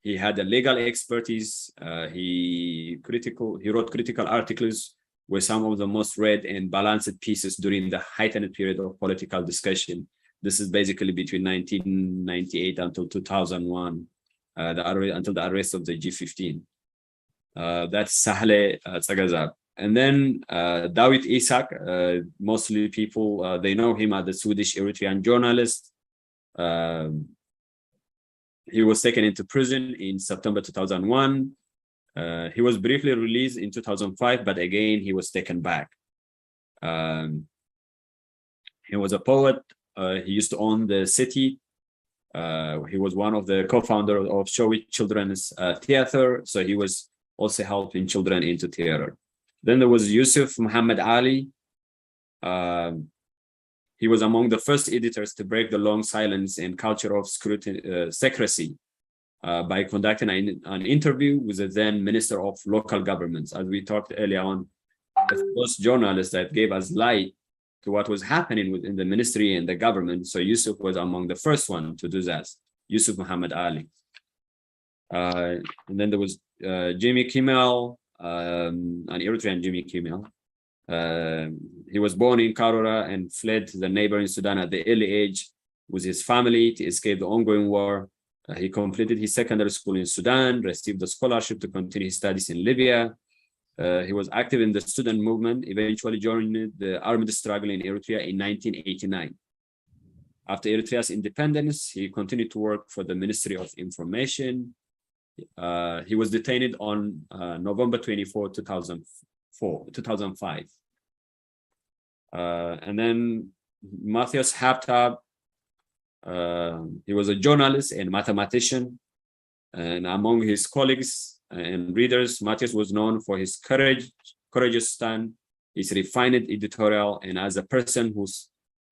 He had a legal expertise. He wrote critical articles were some of the most read and balanced pieces during the heightened period of political discussion. This is basically between 1998 until 2001, until the arrest of the G15. That's Sahle Tsagazab. And then Dawit Isaak, mostly people, they know him as the Swedish Eritrean journalist. He was taken into prison in September 2001. He was briefly released in 2005, but again, he was taken back. He was a poet. He used to own the city. He was one of the co-founders of Showi Children's Theater. So he was also helping children into theater. Then there was Yusuf Muhammad Ali. He was among the first editors to break the long silence and culture of secrecy by conducting an interview with the then Minister of Local Governments. As we talked earlier on, the first journalist that gave us light to what was happening within the ministry and the government. So Yusuf was among the first one to do that, Yusuf Muhammad Ali. And then there was Jimmy Kimmel, an Eritrean Jimmy Kimmel. He was born in Karora and fled to the neighboring Sudan at the early age with his family to escape the ongoing war. He completed his secondary school in Sudan, received a scholarship to continue his studies in Libya. He was active in the student movement, eventually joining the armed struggle in Eritrea in 1989. After Eritrea's independence, he continued to work for the Ministry of Information. He was detained on November 24, 2005. And then Matthias Habtab, he was a journalist and mathematician. And among his colleagues and readers, Matthias was known for his courageous stand, his refined editorial, and as a person who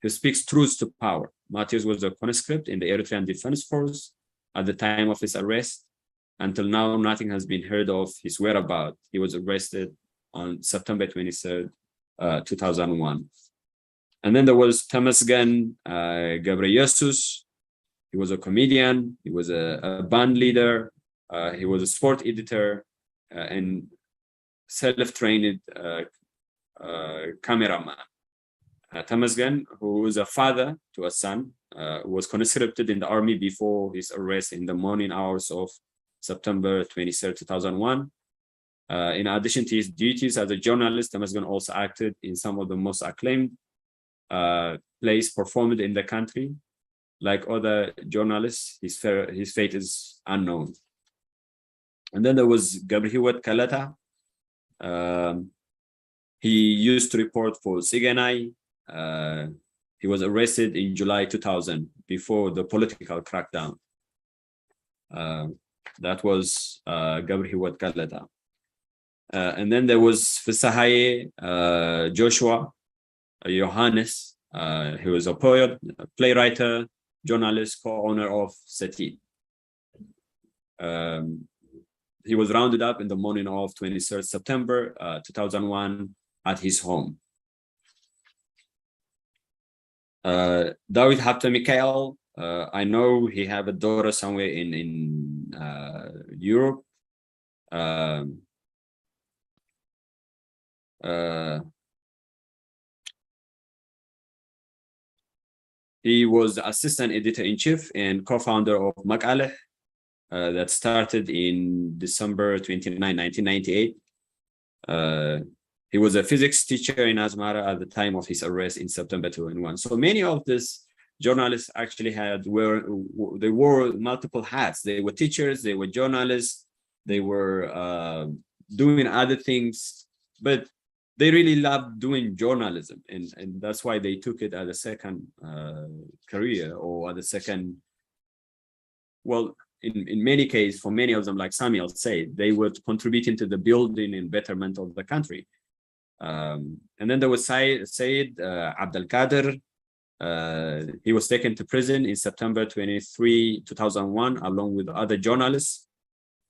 speaks truth to power. Matthias was a conscript in the Eritrean Defense Force at the time of his arrest. Until now, nothing has been heard of his whereabouts. He was arrested on September 23rd, 2001. And then there was Tamasgan Ghebreyesus. He was a comedian. He was a band leader. He was a sport editor and self-trained cameraman. Tamasgan, who was a father to a son, was conscripted in the army before his arrest in the morning hours of September 23rd, 2001. In addition to his duties as a journalist, Tamasgan also acted in some of the most acclaimed plays performed in the country. Like other journalists, his fate is unknown. And then there was Gabriel Kalata. He used to report for Sigenai. He was arrested in July 2000 before the political crackdown. That was Gabriel Kalata. And then there was Fisahaye Joshua Johannes. He was a poet, a playwright, journalist, co-owner of SETI. He was rounded up in the morning of 23rd September 2001 at his home. David Hapta Mikhail, I know he have a daughter somewhere in Europe. He was the assistant editor-in-chief and co-founder of Makaleh that started in December 29, 1998. He was a physics teacher in Asmara at the time of his arrest in September 2001. So many of these journalists actually they wore multiple hats. They were teachers, they were journalists, they were doing other things, but they really loved doing journalism, and that's why they took it as a second career or as a second. Well, in many cases, for many of them, like Samuel said, they were contributing to the building and betterment of the country. And then there was Said Abdel Kader. He was taken to prison in September 23, 2001, along with other journalists.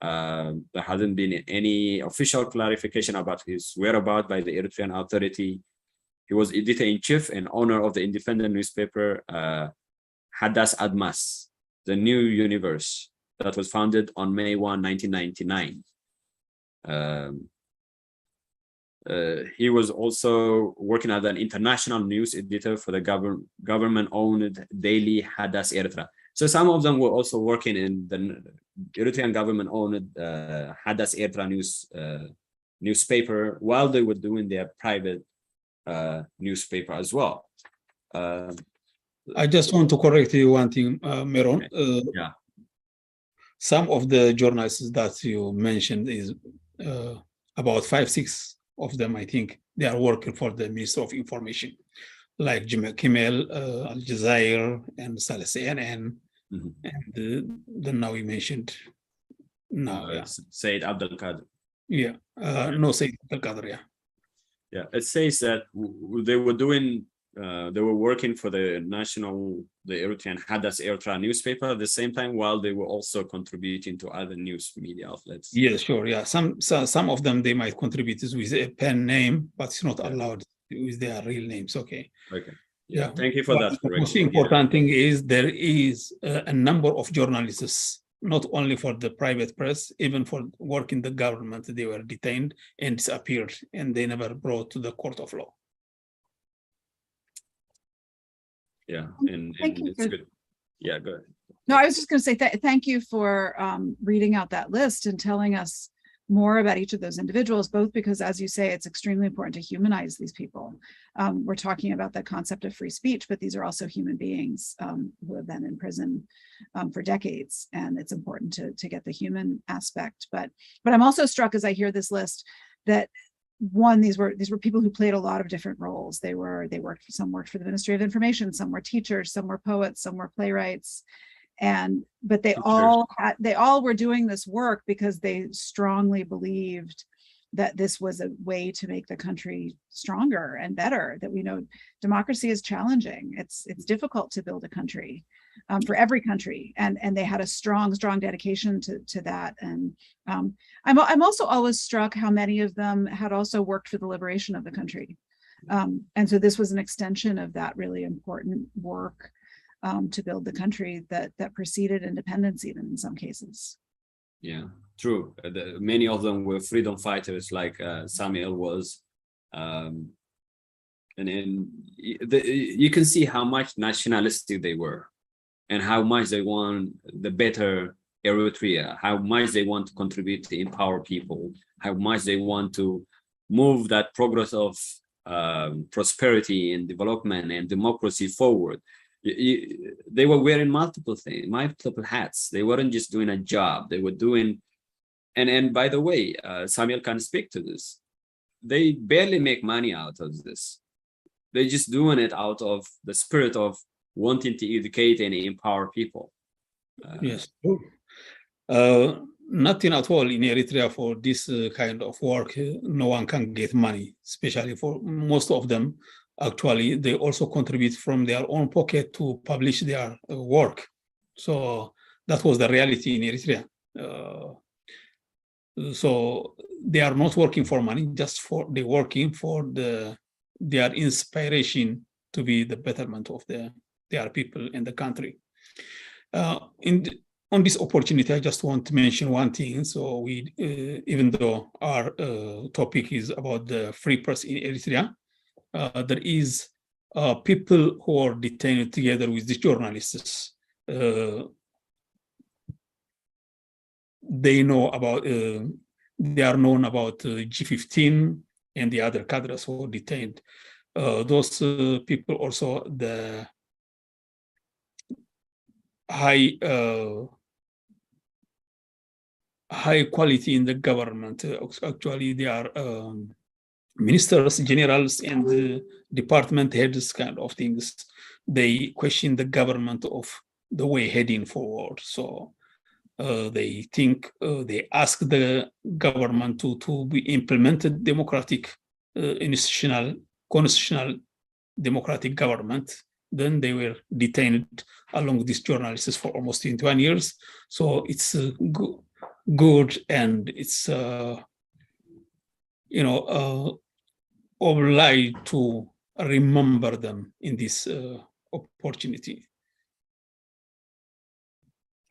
There hasn't been any official clarification about his whereabouts by the Eritrean authority. He was editor-in-chief and owner of the independent newspaper Hadas Admas, the New Universe, that was founded on May 1, 1999. He was also working as an international news editor for the government-owned daily Hadas Eritrea. So some of them were also working in the Eritrean government-owned Hadas Eritrea newspaper while they were doing their private newspaper as well. I just want to correct you one thing, Meron. Yeah. Some of the journalists that you mentioned is about 5-6 of them, I think, they are working for the Ministry of Information, like Jim Kimmel, Al Jazeera, and CNN, and then now we mentioned Said Abdel Kader. Yeah, no, Said Abdel Kader, yeah. Yeah, it says that they were doing, they were working for the Eritrean Hadas Eritrea newspaper at the same time, while they were also contributing to other news media outlets. Yeah, sure. Yeah, some of them, they might contribute with a pen name, but it's not allowed with their real names. Okay. Okay. Yeah. Thank you for that. The most important thing is there is a number of journalists, not only for the private press, even for work in the government, they were detained and disappeared, and they never brought to the court of law. Yeah, and it's good. Yeah, go ahead. No, I was just going to say thank you for reading out that list and telling us more about each of those individuals, both because, as you say, it's extremely important to humanize these people. We're talking about the concept of free speech, but these are also human beings who have been in prison for decades, and it's important to get the human aspect. But I'm also struck as I hear this list that one, these were people who played a lot of different roles. Some worked for the Ministry of Information, some were teachers, some were poets, some were playwrights, but they all were doing this work because they strongly believed that this was a way to make the country stronger and better. That we know democracy is challenging. It's difficult to build a country for every country, and they had a strong dedication to that. And I'm also always struck how many of them had also worked for the liberation of the country, and so this was an extension of that really important work to build the country that preceded independence, even in some cases. Yeah, true. Many of them were freedom fighters, like Samuel was, and then you can see how much nationalistic they were, and how much they want the better Eritrea, how much they want to contribute to empower people, how much they want to move that progress of prosperity and development and democracy forward. They were wearing multiple hats. They weren't just doing a job. They were doing, and by the way, Samuel can speak to this. They barely make money out of this. They're just doing it out of the spirit of wanting to educate and empower people. Yes, nothing at all in Eritrea for this kind of work. No one can get money, especially for most of them. Actually, they also contribute from their own pocket to publish their work. So that was the reality in Eritrea. So they are not working for money, they're working for their inspiration to be the betterment of their people in the country. On this opportunity, I just want to mention one thing. So we, even though our topic is about the free press in Eritrea, there is people who are detained together with the journalists. They know about, they are known about G15 and the other cadres who are detained. Those people also, the high quality in the government. Actually, they are ministers, generals, and department heads, kind of things. They question the government of the way heading forward. So They think they ask the government to be implemented democratic constitutional democratic government. Then they were detained along with these journalists for almost 21 years. So it's good, and it's obliged to remember them in this opportunity.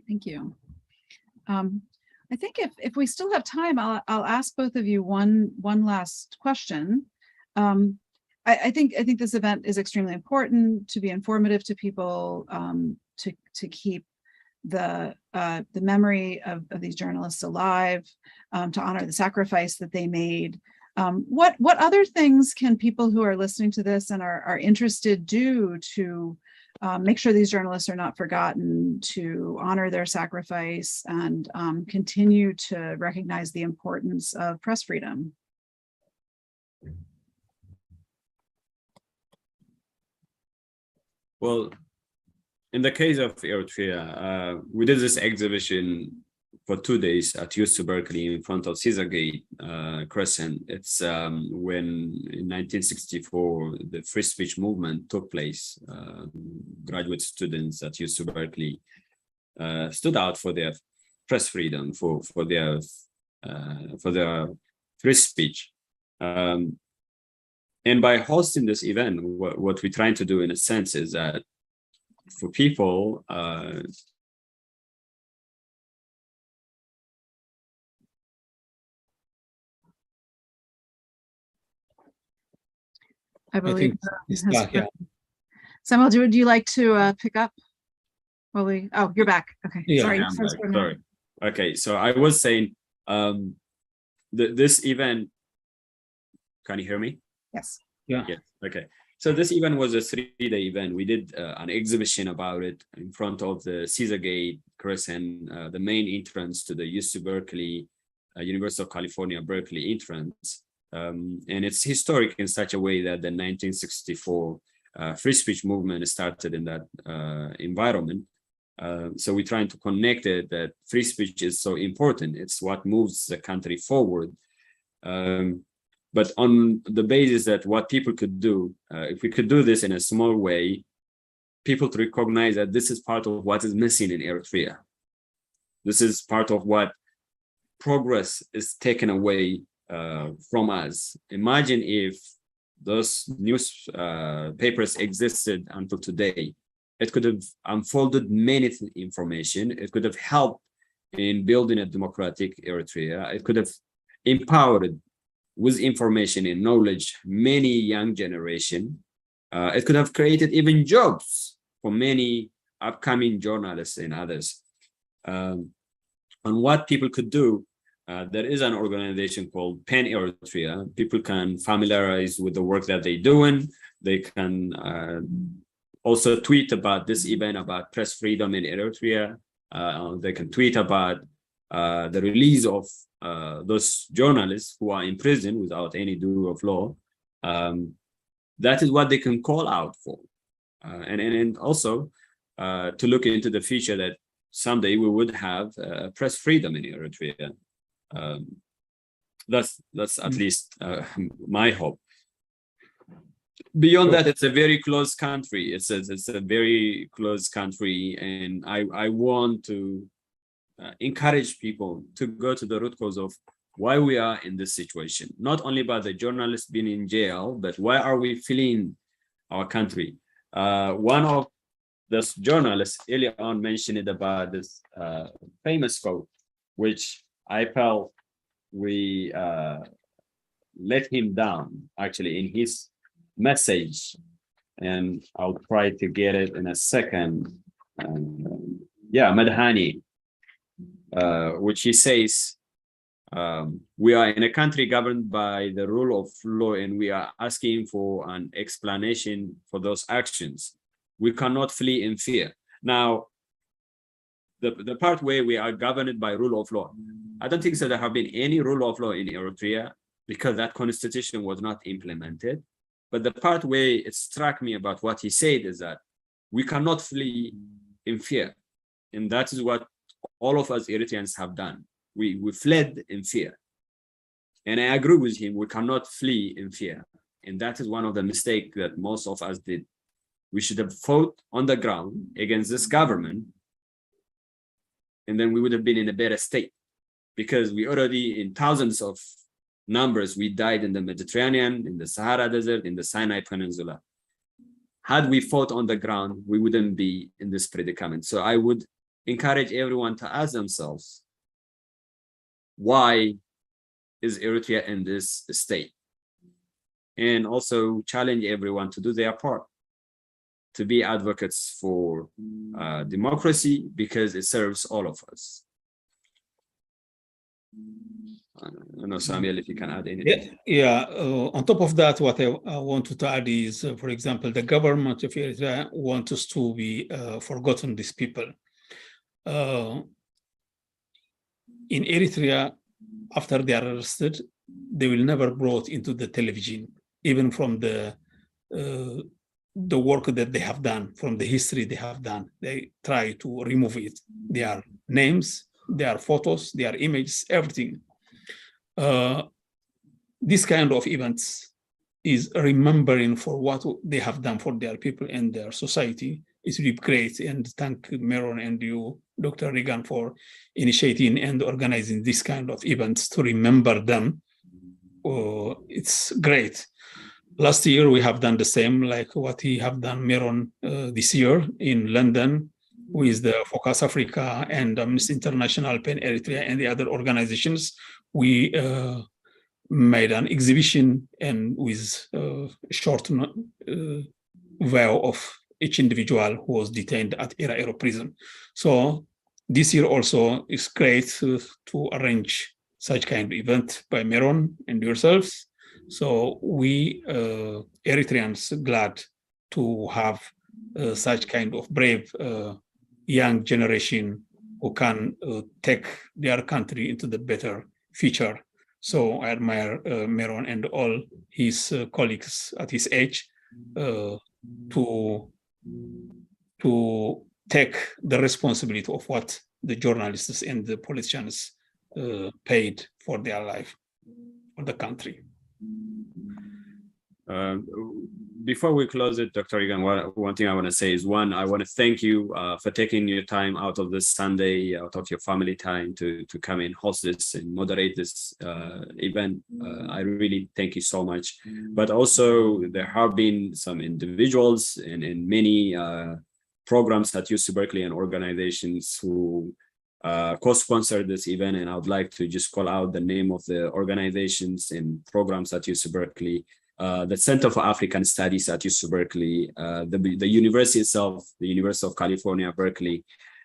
Thank you. I think if we still have time, I'll ask both of you one last question. I think this event is extremely important to be informative to people, to keep the memory of these journalists alive, to honor the sacrifice that they made. What other things can people who are listening to this and are interested do to make sure these journalists are not forgotten, to honor their sacrifice, and continue to recognize the importance of press freedom? Well, in the case of Eritrea, we did this exhibition for 2 days at UC Berkeley in front of Caesar Gate Crescent. It's when in 1964 the free speech movement took place. Graduate students at UC Berkeley stood out for their press freedom, for their free speech. And by hosting this event, what we're trying to do in a sense is that for people I believe it's back, yeah. Samuel, would you like to pick up? Oh, you're back. Okay. Yeah, sorry. Sorry. Okay, so I was saying this event, can you hear me? Yes. Yeah. Yes. Okay. So this event was a 3-day event. We did an exhibition about it in front of the Caesar Gate Crescent, the main entrance to the UC Berkeley, University of California, Berkeley entrance. And it's historic in such a way that the 1964 free speech movement started in that environment. So we're trying to connect it that free speech is so important. It's what moves the country forward. But on the basis that what people could do, if we could do this in a small way, people to recognize that this is part of what is missing in Eritrea. This is part of what progress is taken away from us. Imagine if those newspapers existed until today. It could have unfolded many information. It could have helped in building a democratic Eritrea. It could have empowered with information and knowledge many young generation. It could have created even jobs for many upcoming journalists and others. On what people could do, there is an organization called Pen Eritrea. People can familiarize with the work that they're doing. They can also tweet about this event about press freedom in Eritrea. They can tweet about the release of those journalists who are in prison without any due of law. That is what they can call out for. And also to look into the future that someday we would have press freedom in Eritrea. That's at least my hope. Beyond that, it's a very close country. It's a very close country, and I want to encourage people to go to the root cause of why we are in this situation. Not only by the journalists being in jail, but why are we fleeing our country? One of those journalists earlier on mentioned it about this famous quote, which I felt we let him down actually in his message, and I'll try to get it in a second. Madhani, which he says, we are in a country governed by the rule of law, and we are asking for an explanation for those actions. We cannot flee in fear. Now, the part where we are governed by rule of law, I don't think so there have been any rule of law in Eritrea because that constitution was not implemented. But the part where it struck me about what he said is that we cannot flee in fear. And that is what all of us Eritreans have done. We fled in fear. And I agree with him, we cannot flee in fear. And that is one of the mistakes that most of us did. We should have fought on the ground against this government, and then we would have been in a better state, because we already, in thousands of numbers, we died in the Mediterranean, in the Sahara Desert, in the Sinai Peninsula. Had we fought on the ground, we wouldn't be in this predicament. So I would encourage everyone to ask themselves, why is Eritrea in this state? And also challenge everyone to do their part, to be advocates for democracy, because it serves all of us. I don't know, Samuel, if you can add anything. On top of that, what I wanted to add is, for example, the government of Eritrea wants us to be forgotten, these people. In Eritrea, after they are arrested, they will never brought into the television, even from the work that they have done, from the history they have done. They try to remove it. Their names, their photos, their images, everything. This kind of events is remembering for what they have done for their people and their society. It's really great, and thank Meron and you, Dr. Regan, for initiating and organizing this kind of events to remember them. It's great. Last year, we have done the same, like what we have done, Meron, this year in London, with the Focus Africa and Amnesty International, PEN Eritrea, and the other organizations. We made an exhibition, and with a short bio of each individual who was detained at Era prison. So this year also is great to arrange such kind of event by Meron and yourselves. So we Eritreans glad to have such kind of brave young generation who can take their country into the better future. So I admire Meron and all his colleagues at his age to take the responsibility of what the journalists and the politicians paid for their life, for the country. Before we close it, Dr. Regan, one thing I want to say is, one, I want to thank you for taking your time out of this Sunday, out of your family time to come and host this and moderate this event. I really thank you so much. But also, there have been some individuals and many programs at UC Berkeley and organizations who co-sponsored this event, and I would like to just call out the name of the organizations and programs at UC Berkeley. The Center for African Studies at UC Berkeley, the university itself, the University of California, Berkeley,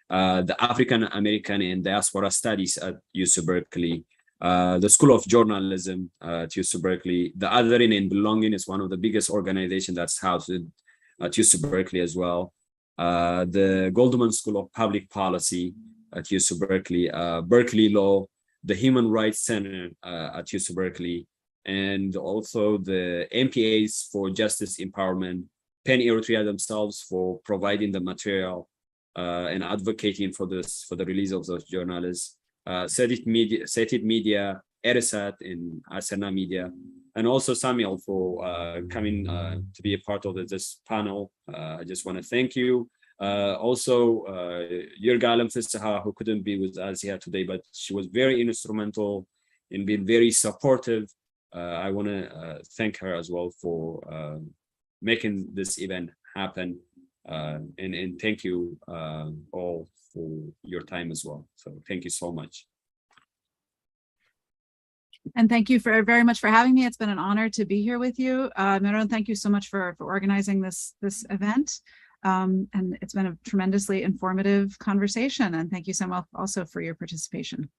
the African American and Diaspora Studies at UC Berkeley, the School of Journalism at UC Berkeley. The Othering and Belonging is one of the biggest organizations that's housed at UC Berkeley as well. The Goldman School of Public Policy at UC Berkeley, Berkeley Law, the Human Rights Center at UC Berkeley, and also the MPAs for Justice Empowerment, PEN Eritrea themselves for providing the material and advocating for this, for the release of those journalists, Setit Media, Erisat, and Asena Media, and also Samuel for coming to be a part of this panel. I just want to thank you. Also, Yirgalem Fisaha, who couldn't be with us here today, but she was very instrumental in being very supportive. I want to thank her as well for making this event happen, and thank you all for your time as well. So thank you so much. And thank you very much for having me. It's been an honor to be here with you. Meron, thank you so much for organizing this event. And it's been a tremendously informative conversation. And thank you so much also for your participation.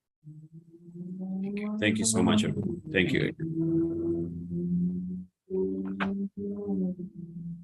Thank you so much, everyone. Thank you.